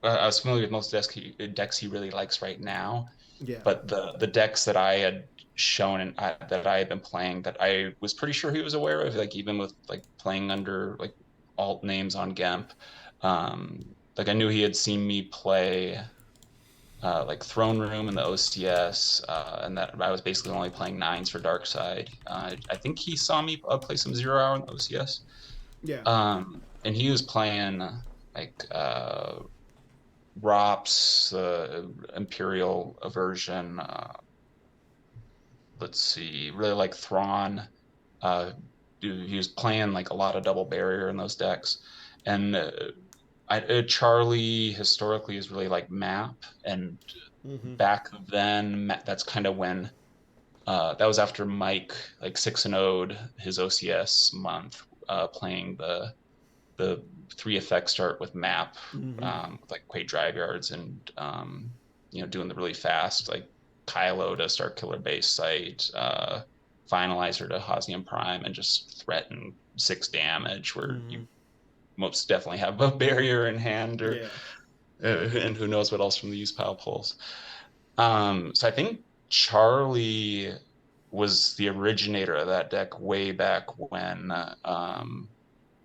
I was familiar with most decks he really likes right now, Yeah. but the decks that I had shown and that I had been playing that I was pretty sure he was aware of, like even with like playing under like alt names on Gemp, like I knew he had seen me play like Throne Room in the OCS, and that I was basically only playing nines for Dark Side. I think he saw me play some 0 hour in the OCS. Yeah. And he was playing like ROPS, Imperial Aversion. Let's see, really like Thrawn. He was playing like a lot of double barrier in those decks, and Charlie historically is really like map, and Mm-hmm. back then that's kind of when that was after Mike like 6-0'd his OCS month, playing the three effect start with map, Mm-hmm. with like Quake drive yards, and doing the really fast like Kylo to start killer base site, finalizer to Hosnian Prime, and just threaten 6 damage where Mm-hmm. you most definitely have a barrier in hand, or Yeah. and who knows what else from the use pile pulls. So I think Charlie was the originator of that deck way back when.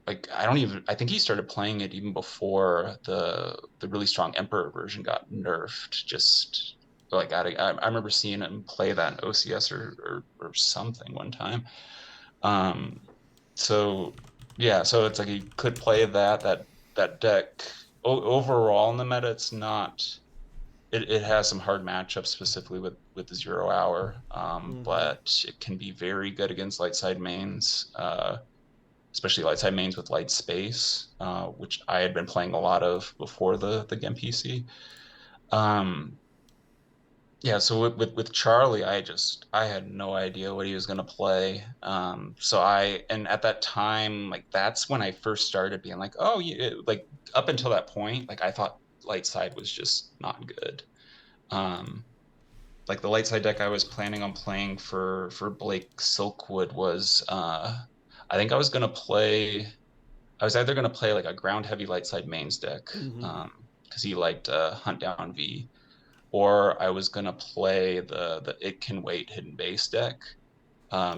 Like I think he started playing it even before the really strong Emperor version got nerfed. Just like I remember seeing him play that in OCS or something one time. Um, so yeah, so it's like he could play that deck. Overall in the meta, it's not. It has some hard matchups specifically with the 0 hour, Mm-hmm. but it can be very good against light side mains, especially light side mains with light space, which I had been playing a lot of before the Gem PC. Um, yeah, so with Charlie, I had no idea what he was gonna play. So and at that time, like that's when I first started being like, oh, yeah, like up until that point, like I thought light side was just not good. Um, like the light side deck I was planning on playing for Blake Silkwood was I think I was either gonna play like a ground heavy light side mains deck, Mm-hmm. because he liked Hunt Down V, or I was gonna play the It Can Wait hidden base deck,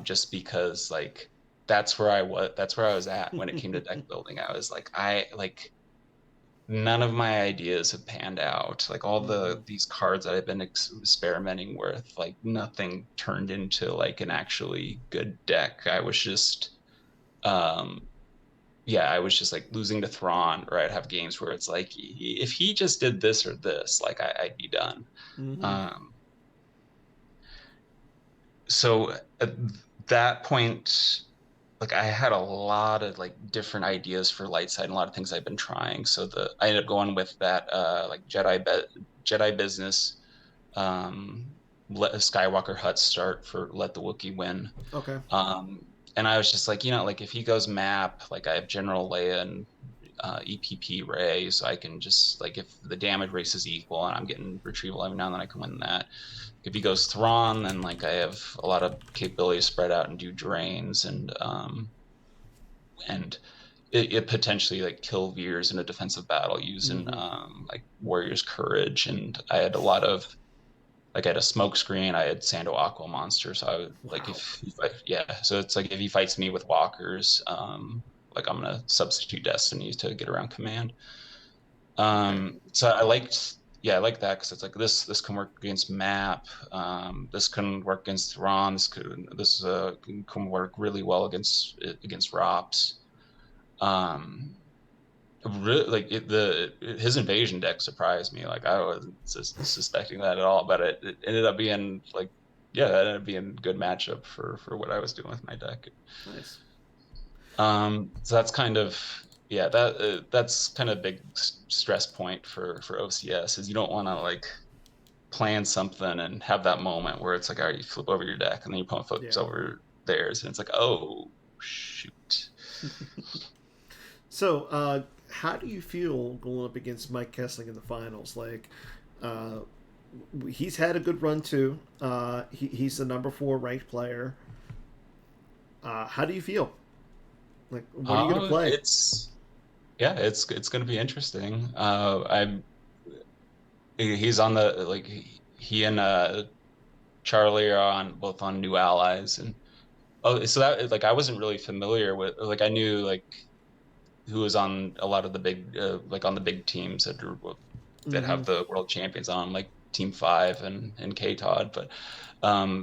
just because like that's where I was at when it came to deck building. I was like I like none of my ideas have panned out. Like all Mm-hmm. these cards that I've been experimenting with, like nothing turned into like an actually good deck. I was just um yeah, I was just like losing to Thrawn, or I'd have games where it's like if he just did this or this, like I'd be done. Mm-hmm. Um so at that point, like I had a lot of like different ideas for light side and a lot of things I've been trying. So I ended up going with that like Jedi business, let a Skywalker Hut start for let the Wookiee win. Okay. Um, and I was just like, like if he goes map, like I have General Leia and EPP Ray, so I can just like if the damage race is equal and I'm getting retrieval every now and then, I can win that. If he goes Thrawn, then like I have a lot of capability to spread out and do drains and it potentially like kill Veers in a defensive battle using Mm-hmm. like Warrior's Courage, and I had a lot of like I had a smoke screen, I had Sando Aqua Monster, so I would like Wow. yeah, so it's like if he fights me with walkers, like I'm gonna substitute Destiny to get around command. Okay. So I liked yeah, I like that because it's like this can work against map, this can work against Thrawn, this can work really well against ROPS. Um, really like his invasion deck surprised me. Like I wasn't suspecting that at all, but it ended up being like yeah, that ended up being a good matchup for what I was doing with my deck. Nice. So that's kind of yeah, that's kind of a big stress point for OCS is you don't want to like plan something and have that moment where it's like, all right, you flip over your deck and then your opponent flips Yeah. over theirs and it's like, oh shoot. So, how do you feel going up against Mike Kessling in the finals? Like, uh, he's had a good run too. He's the number 4 ranked player. How do you feel? Like, what are you gonna play? It's yeah, it's going to be interesting. I'm he's on the like he and Charlie are on both on New Allies and oh so that like I wasn't really familiar with like I knew like who was on a lot of the big like on the big teams that Mm-hmm. have the world champions on like Team Five and K Todd, but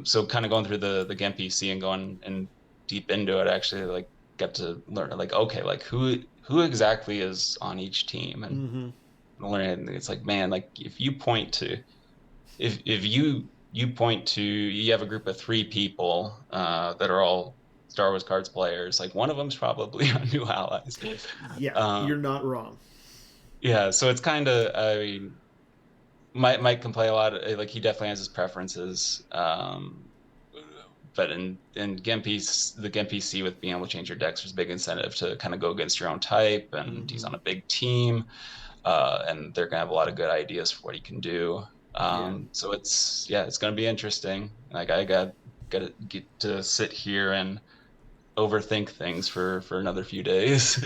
so kind of going through the Gen PC and going and deep into it, actually like got to learn like okay like who exactly is on each team and Mm-hmm. learning it's like man like if you point to if you point to you have a group of 3 people that are all Star Wars cards players, like one of them's probably on New Allies. Yeah, you're Um, not wrong. yeah, so it's kind of I mean Mike can play a lot of, like he definitely has his preferences. But in Genp's the Gen PC with being able to change your decks, there's a big incentive to kind of go against your own type, and he's Mm-hmm. on a big team, and they're gonna have a lot of good ideas for what he can do. Yeah. So it's yeah, it's gonna be interesting. Like I got to get to sit here and overthink things for another few days.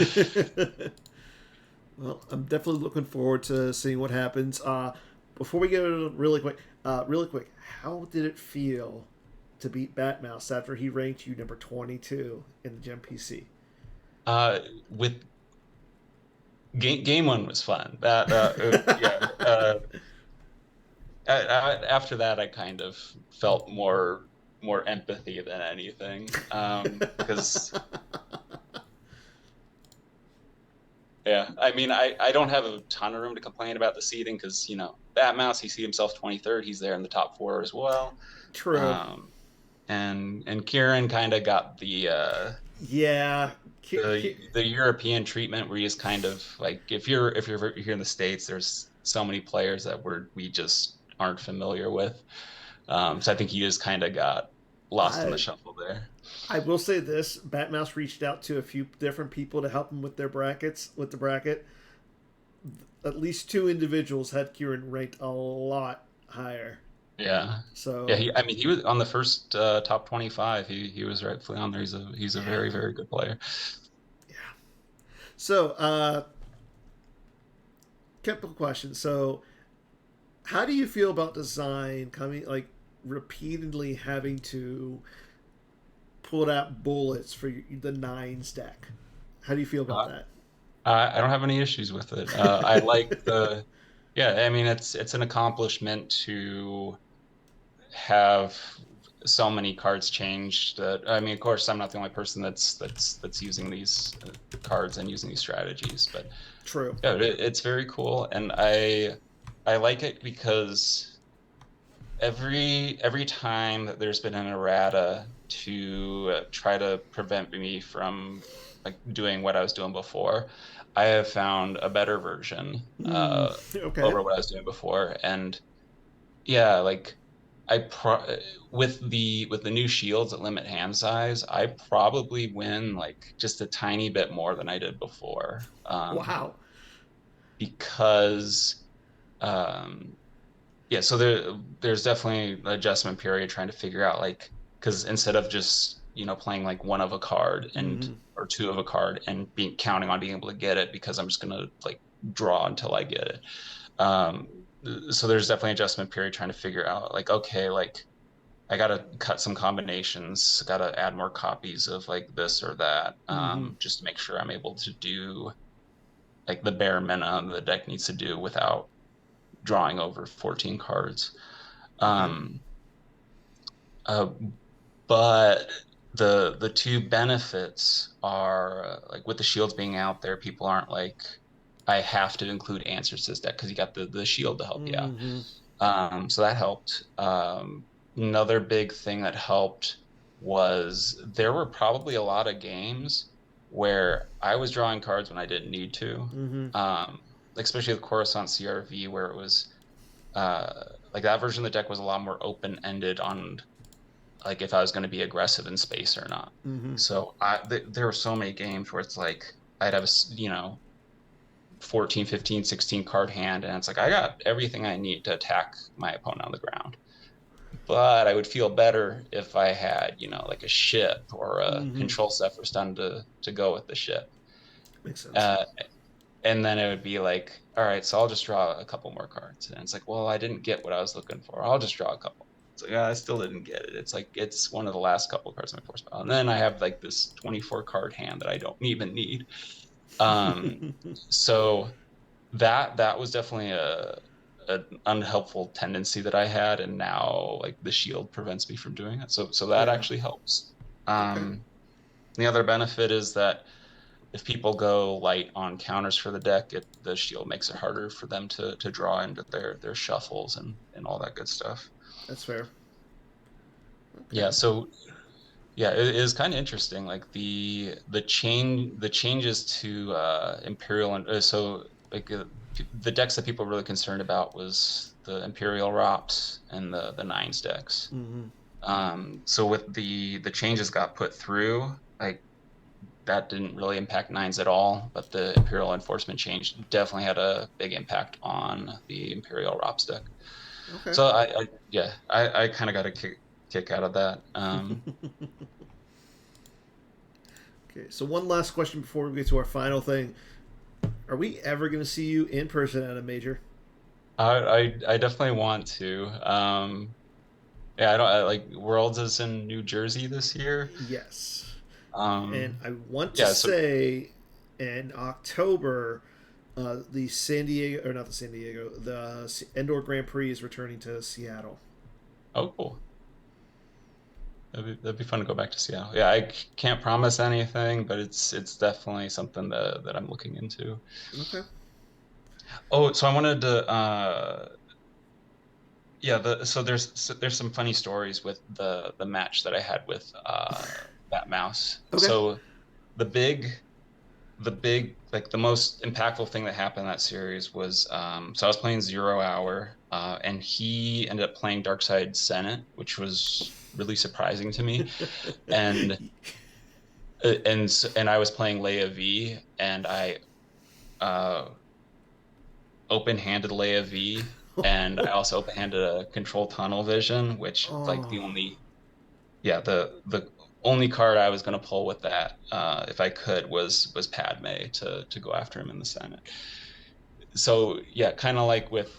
Well, I'm definitely looking forward to seeing what happens. Before we go really quick, how did it feel to beat Batmouse after he ranked you number 22 in the Gem PC? With game one was fun. That yeah. After that, I kind of felt more empathy than anything, because yeah, I mean, I don't have a ton of room to complain about the seeding because that mouse he see himself 23rd, he's there in the top 4 as well, True. um, and Kieran kind of got Yeah. the European treatment where you just kind of like if you're here in the States, there's so many players that we just aren't familiar with. So I think he just kind of got lost in the I shuffle there. I will say this: Batmouse reached out to a few different people to help him with their brackets. With the bracket, at least 2 individuals had Kieran ranked a lot higher. Yeah. Yeah, So I mean, he was on the first top 25. He was rightfully on there. He's a yeah, very, very good player. yeah. So couple questions. So how do you feel about design coming like repeatedly having to pull out bullets for the nines deck? How do you feel about Uh, that? I don't have any issues with it. I like yeah, I mean, it's an accomplishment to have so many cards changed. That I mean, of course, I'm not the only person that's using these cards and using these strategies, but True. yeah, it's very cool, and I like it because every time that there's been an errata to try to prevent me from like doing what I was doing before, I have found a better version Okay. over what I was doing before. And yeah, like I pro with the new shields that limit hand size, I probably win like just a tiny bit more than I did before. Wow. Because um yeah, so there's definitely an adjustment period trying to figure out like because instead of just playing like one of a card and Mm-hmm. or two of a card and being counting on being able to get it because I'm just gonna like draw until I get it. Um, so there's definitely an adjustment period trying to figure out like okay, like I gotta cut some combinations, gotta add more copies of like this or that, Mm-hmm. just to make sure I'm able to do like the bare minimum the deck needs to do without drawing over 14 cards. Okay. Um, uh, but the two benefits are like with the shields being out there, people aren't like I have to include answers to this deck because you got the shield to help you out. Mm-hmm. So that helped. Another big thing that helped was there were probably a lot of games where I was drawing cards when I didn't need to. Mm-hmm. Um, especially the Coruscant CRV where it was uh, like that version of the deck was a lot more open-ended on like if I was going to be aggressive in space or not. Mm-hmm. So there were so many games where it's like I'd have a 14, 15, 16 card hand and it's like I got everything I need to attack my opponent on the ground. But I would feel better if I had, like a ship or a Mm-hmm. control set for stun to go with the ship. Makes sense. Uh, and then it would be like, all right, so I'll just draw a couple more cards. And it's like, well, I didn't get what I was looking for. I'll just draw a couple. It's like, yeah, I still didn't get it. It's like it's one of the last couple cards in my force pile. And then I have like this 24 card hand that I don't even need. Um, so that was definitely a an unhelpful tendency that I had, and now like the shield prevents me from doing it. So that Yeah. actually helps. Okay. The other benefit is that if people go light on counters for the deck, the shield makes it harder for them to draw into their shuffles and all that good stuff. That's fair. Yeah, Okay. so yeah, it is kind of interesting. Like the changes to Imperial and so like the decks that people were really concerned about was the Imperial Rops and the Nines decks. Mm-hmm. So with the changes got put through, like that didn't really impact nines at all, but the Imperial Enforcement change definitely had a big impact on the Imperial Rops deck. Okay. So I kind of got a kick out of that. Okay. So one last question before we get to our final thing: are we ever going to see you in person at a major? I definitely want to. Yeah, I don't like Worlds is in New Jersey this year. Yes. And Um, I want to yeah, so say in October, the San Diego, or not the San Diego, the Indoor Grand Prix is returning to Seattle. oh cool. That'd be fun to go back to Seattle. Yeah, I can't promise anything, but it's definitely something that I'm looking into. Okay. Oh, so I wanted to yeah, so there's some funny stories with the match that I had with that mouse. Okay. So the big like the most impactful thing that happened in that series was so I was playing 0 Hour and he ended up playing Darkside Senate, which was really surprising to me. And and I was playing Leia V and I uh open-handed Leia V, and I also open-handed a control tunnel vision, which like Oh. the only card I was going to pull with that, if I could, was Padme to go after him in the Senate. So yeah, kind of like with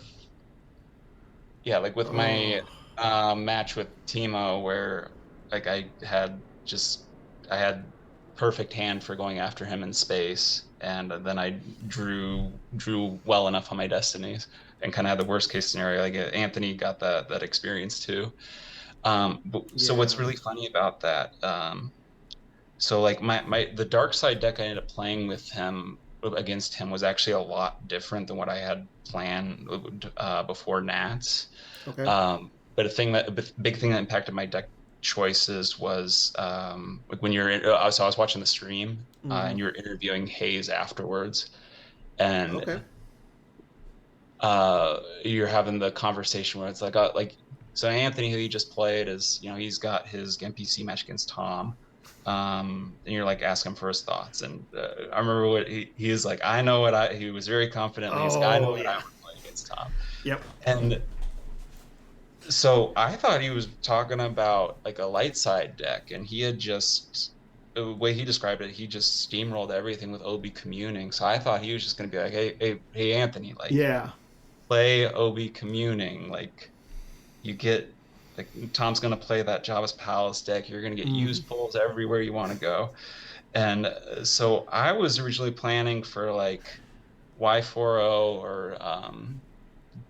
my Oh. match with Timo, where like I had perfect hand for going after him in space, and then I drew well enough on my destinies, and kind of had the worst case scenario. Like Anthony got that experience too. So what's Yeah. really funny about that? So like the dark side deck I ended up playing with him against him was actually a lot different than what I had planned before Nats. Okay. But a big thing that impacted my deck choices was like when you're in, so I was watching the stream Mm-hmm. and you're interviewing Hayes afterwards, and Okay. you're having the conversation where it's like so Anthony, who you just played, is he's got his NPC match against Tom, and you're like asking him for his thoughts, and I remember what he was like. I know what I. He was very confidently. He's like, I know Oh what I yeah. would play against Tom, Yep. and so I thought he was talking about like a light side deck, and he had just the way he described it, he just steamrolled everything with OB communing. So I thought he was just going to be like, hey, Anthony, like Yeah. play OB communing. Like you get like Tom's gonna play that Java's Palace deck. You're gonna get Mm-hmm. use pulls everywhere you want to go. And so I was originally planning for like Y40 or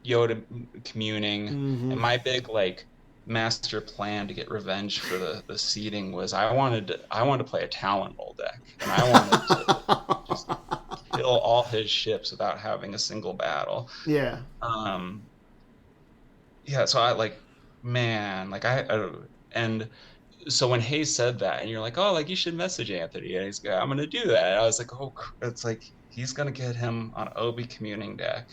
Yoda communing. Mm-hmm. And my big like master plan to get revenge for the seeding was I wanted to play a Talon Roll deck, and I wanted to just kill all his ships without having a single battle. Yeah. Um, yeah, so I like, man, like and so when Hayes said that, and you're like, oh, like you should message Anthony, and he's like, I'm gonna do that. And I was like, oh, it's like he's gonna get him on Obi communing deck,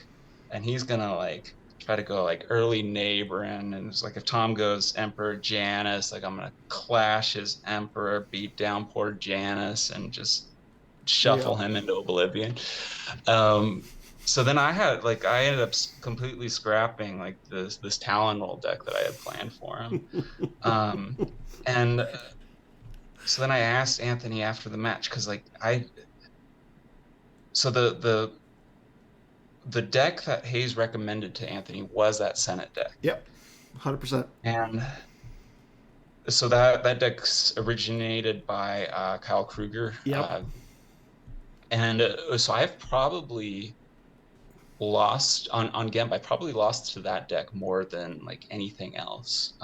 and he's gonna like try to go like early neighboring, and it's like if Tom goes Emperor Janus, like I'm gonna clash his Emperor, beat down poor Janus, and just Yep. shuffle him into oblivion. Um, so then I ended up completely scrapping like this Talon Roll deck that I had planned for him. Um, and so then I asked Anthony after the match because like so the deck that Hayes recommended to Anthony was that Senate deck, Yep. 100%. and so that deck's originated by Kyle Kruger, Yep. and so I've probably lost on Gemp. I probably lost to that deck more than like anything else.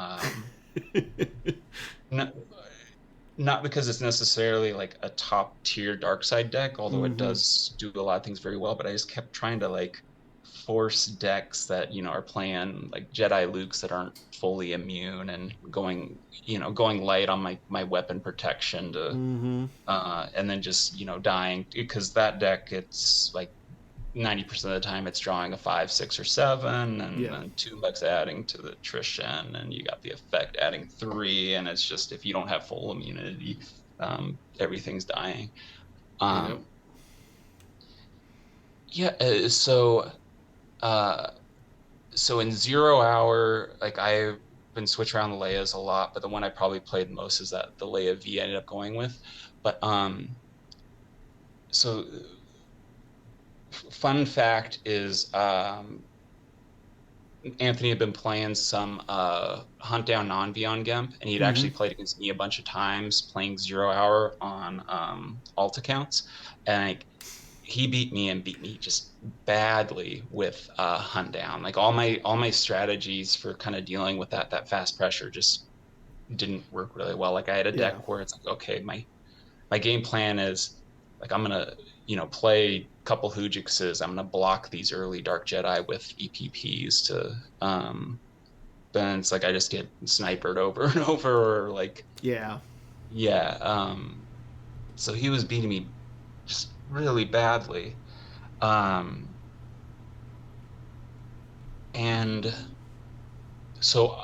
Not, not because it's necessarily like a top tier dark side deck, although it Mm-hmm. does do a lot of things very well. But I just kept trying to like force decks that are playing like Jedi Lukes that aren't fully immune, and going light on my weapon protection to Mm-hmm. and then just dying, because that deck, it's like 90% of the time it's drawing a 5, 6, or 7, and Yeah. then 2 bucks adding to the attrition, and you got the effect adding 3, and it's just if you don't have full immunity, everything's dying. Yep. Um, yeah, uh, so in 0 hour, like I've been switching around the Leias a lot, but the one I probably played most is that the Leia V I ended up going with. But so fun fact is Anthony had been playing some Hunt Down Non-V on Gemp, and he'd Mm-hmm. actually played against me a bunch of times playing 0 hour on alt accounts, and like he beat me just badly with Hunt Down. Like all my strategies for kind of dealing with that fast pressure just didn't work really well. Like I had a Yeah. deck where it's like, okay, my game plan is like I'm gonna play a couple Hoojixes. I'm gonna block these early Dark Jedi with EPPs to then it's like I just get snipered over and over, or like Yeah. yeah. So he was beating me just really badly. Um and so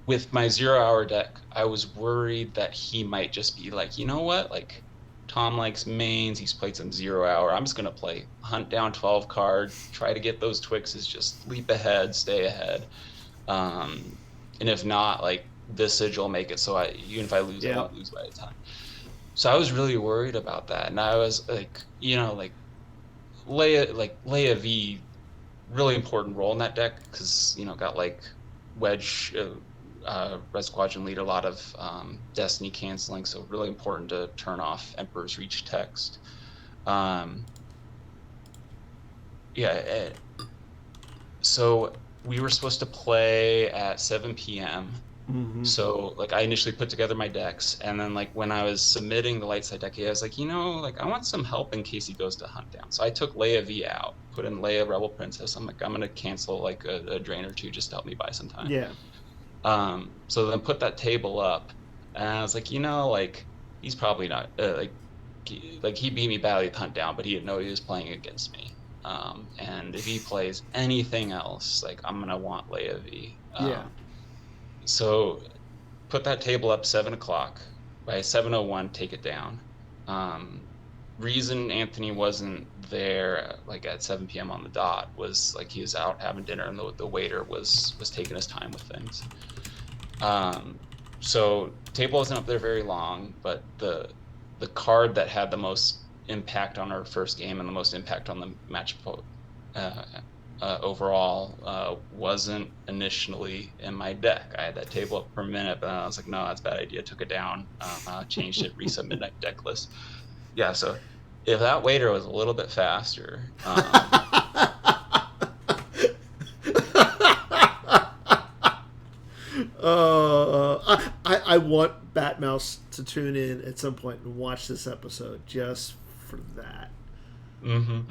with my 0 hour deck, I was worried that he might just be like, you know what? Like Tom likes mains, he's played some 0 hour. I'm just gonna play Hunt Down 12 card, try to get those Twixes, just leap ahead, stay ahead. Um, and if not, like this Sigil will make it so even if I lose, I Yeah. won't lose by a ton. So I was really worried about that. And I was like, like Leia V, really important role in that deck because got like wedge res squadron lead, a lot of destiny canceling, so really important to turn off Emperor's Reach text. um yeah so we were supposed to play at 7 p.m. Mm-hmm. So like I initially put together my decks, and then like when I was submitting the light side deck, I was like, like I want some help in case he goes to Hunt Down. So I took Leia V out, put in Leia Rebel Princess. I'm like, I'm gonna cancel like a drain or two just to help me buy some time. Yeah. So then put that table up, And I was like, like he's probably not like he beat me badly with Hunt down, but he didn't know he was playing against me. And if he plays anything else, like I'm gonna want Leia V. Yeah. So put that table up 7 o'clock. By 7:01, take it down. Um, reason Anthony wasn't there like at 7 p.m. on the dot was like he was out having dinner and the waiter was taking his time with things. Um, so table wasn't up there very long, but the card that had the most impact on our first game and the most impact on the uh, overall wasn't initially in my deck. I had that table up for a minute, but I was like, no, that's a bad idea. Took it down, changed it, reset midnight deck list. Yeah, so if that waiter was a little bit faster, I want Batmouse to tune in at some point and watch this episode just for that. mhm.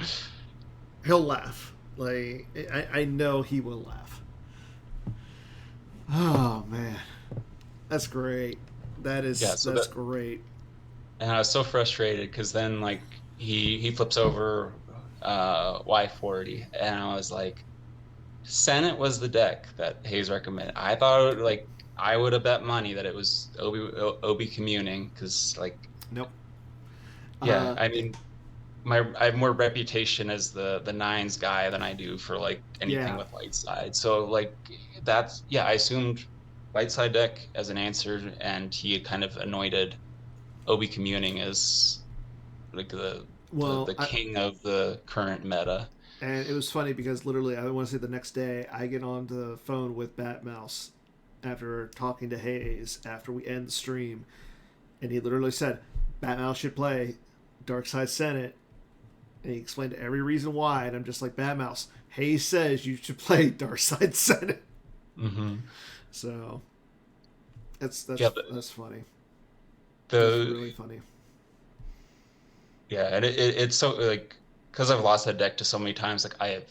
He'll laugh. Like I know he will laugh. Oh man, that's great. Yeah, so That's great. and I was so frustrated because then like he flips over Y40 and I was like Senate was the deck that Hayes recommended. I thought it would, like I would have bet money that it was Obi communing because like Nope. yeah, I It, mean I have more reputation as the nines guy than I do for like anything yeah. with light side. So like that's yeah, I assumed light side deck as an answer and he had kind of anointed Obi communing as like Well, the king of the current meta. and it was funny because literally, I want to say the next day, I get on the phone with Batmouse after talking to Hayes after we end the stream, and he literally said, "Batmouse should play Darkside Senate," and he explained every reason why, and I'm just like, "Batmouse, Hayes says you should play Darkside Senate." Hmm. So Yeah, that's funny. That's the really funny. yeah, and it's so like because I've lost that deck to so many times. Like I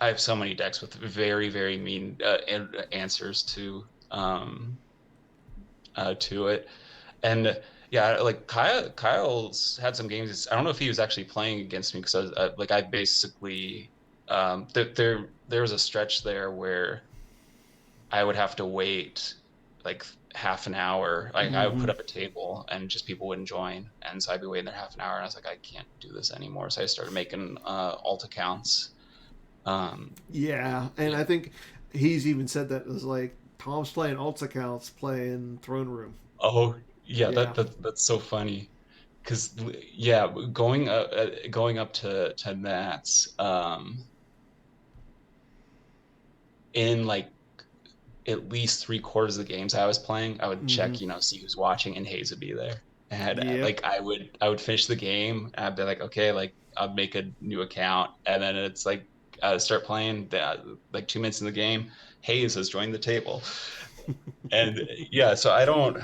have so many decks with very very mean answers to it, and yeah, like Kyle's had some games. I don't know if he was actually playing against me because like I basically there was a stretch there where I would have to wait like half an hour. Like I would Mm-hmm. put up a table and just people wouldn't join. And so I'd be waiting there half an hour and I was like, I can't do this anymore. So I started making alt accounts. Um, Yeah, and yeah. I think he's even said that it was like Tom's playing alt accounts, playing Throne Room. Oh yeah, Yeah. that's so funny. Cause yeah, going up to Nats, in like at least 3/4 of the games I was playing, I would Mm-hmm. check, see who's watching, and Hayes would be there. And Yep. like I would finish the game, and I'd be like, okay, like I'd make a new account, and then it's like start playing. Like 2 minutes in the game, Hayes has joined the table, and yeah, so I don't.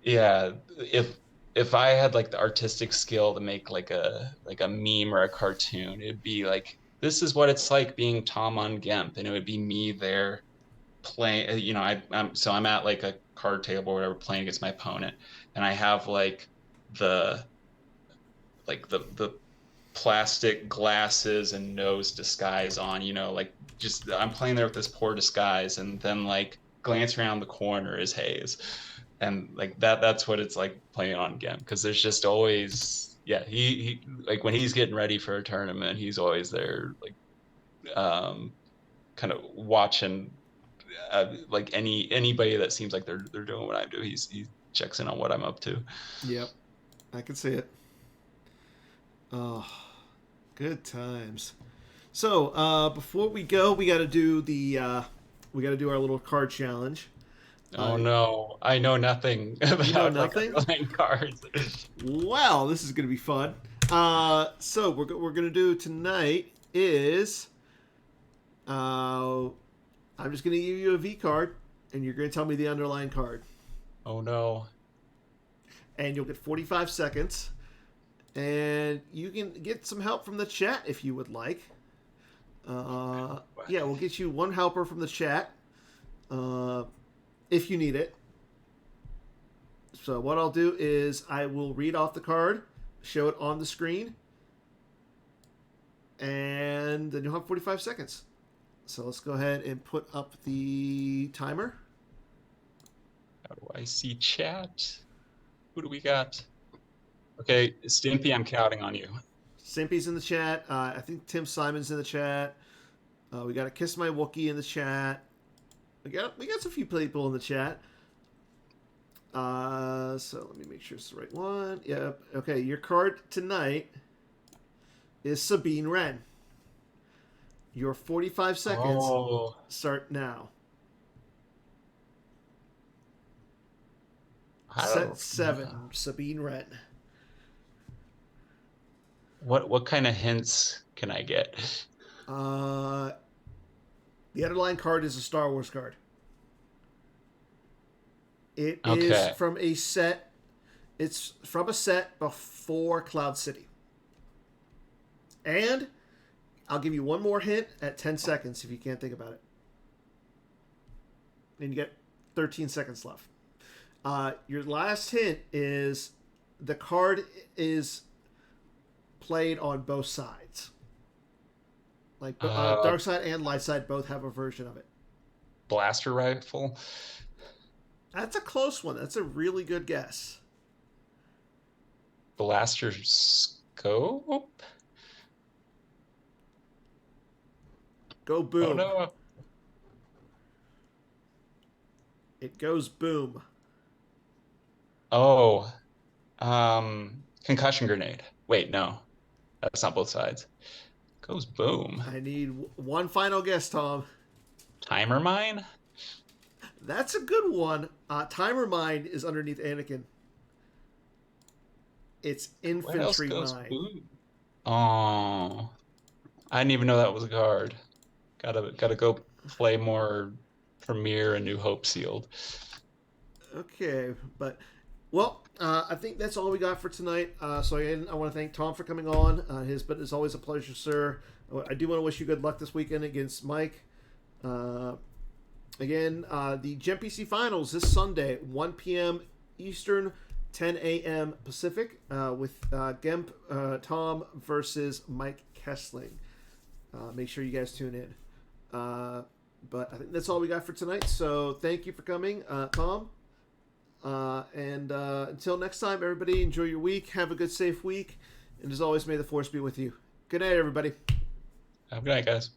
Yeah, if I had like the artistic skill to make like a meme or a cartoon, it'd be like this is what it's like being Tom on Gemp, and it would be me there playing. I'm at like a card table or whatever, playing against my opponent, and I have the the plastic glasses and nose disguise on. Like just I'm playing there with this poor disguise, and then like glance around the corner is Hayes, and like that's what it's like playing on Gem because there's just always yeah he like when he's getting ready for a tournament he's always there like kind of watching like anybody that seems like they're doing what I do he checks in on what I'm up to. Yep. I can see it. Oh, good times. So, before we go, we got to do our little card challenge. Oh Uh, no, I know nothing you know about like nothing? underlying cards. Wow, this is going to be fun. So we're going to do tonight is I'm just going to give you a V card, and you're going to tell me the underlying card, Oh no. and you'll get 45 seconds, and you can get some help from the chat if you would like. Yeah, we'll get you one helper from the chat. Uh, if you need it. So what I'll do is I will read off the card, show it on the screen, and then you'll have 45 seconds. So let's go ahead and put up the timer. How do I see chat? Who do we got? Okay, Stimpy, I'm counting on you. Simpy's in the chat. I think Tim Simon's in the chat. We got a Kiss My Wookie in the chat. We got some few people in the chat. So let me make sure it's the right one. Yep. Okay, your card tonight is Sabine Wren. Your 45 seconds start now. Set 7, Sabine Wren. What kind of hints can I get? The underlying card is a Star Wars card. It is from a set. It's from a set before Cloud City. And I'll give you one more hint at 10 seconds if you can't think about it. And you get 13 seconds left. Your last hint is the card is played on both sides. Like dark side and light side both have a version of it. Blaster rifle. That's a close one. That's a really good guess. Blaster scope. Go boom. Oh no. It goes boom. Oh. Concussion grenade. Wait, no. That's not both sides. Goes boom. I need one final guess, Tom. Timer mine? That's a good one. Timer mine is underneath Anakin. It's infantry mine. Boom? Oh. I didn't even know that was a card. Gotta go play more Premiere and New Hope sealed. Okay, but well, I think that's all we got for tonight. So again, I want to thank Tom for coming on. But it's always a pleasure, sir. I do want to wish you good luck this weekend against Mike. Again, the Gen PC Finals this Sunday, 1 p.m. Eastern, 10 a.m. Pacific, with Gemp Tom versus Mike Kessling. Make sure you guys tune in. But I think that's all we got for tonight. So thank you for coming, Tom. And until next time, everybody, enjoy your week. Have a good, safe week. And as always, may the Force be with you. Good night, everybody. Have a good night, guys.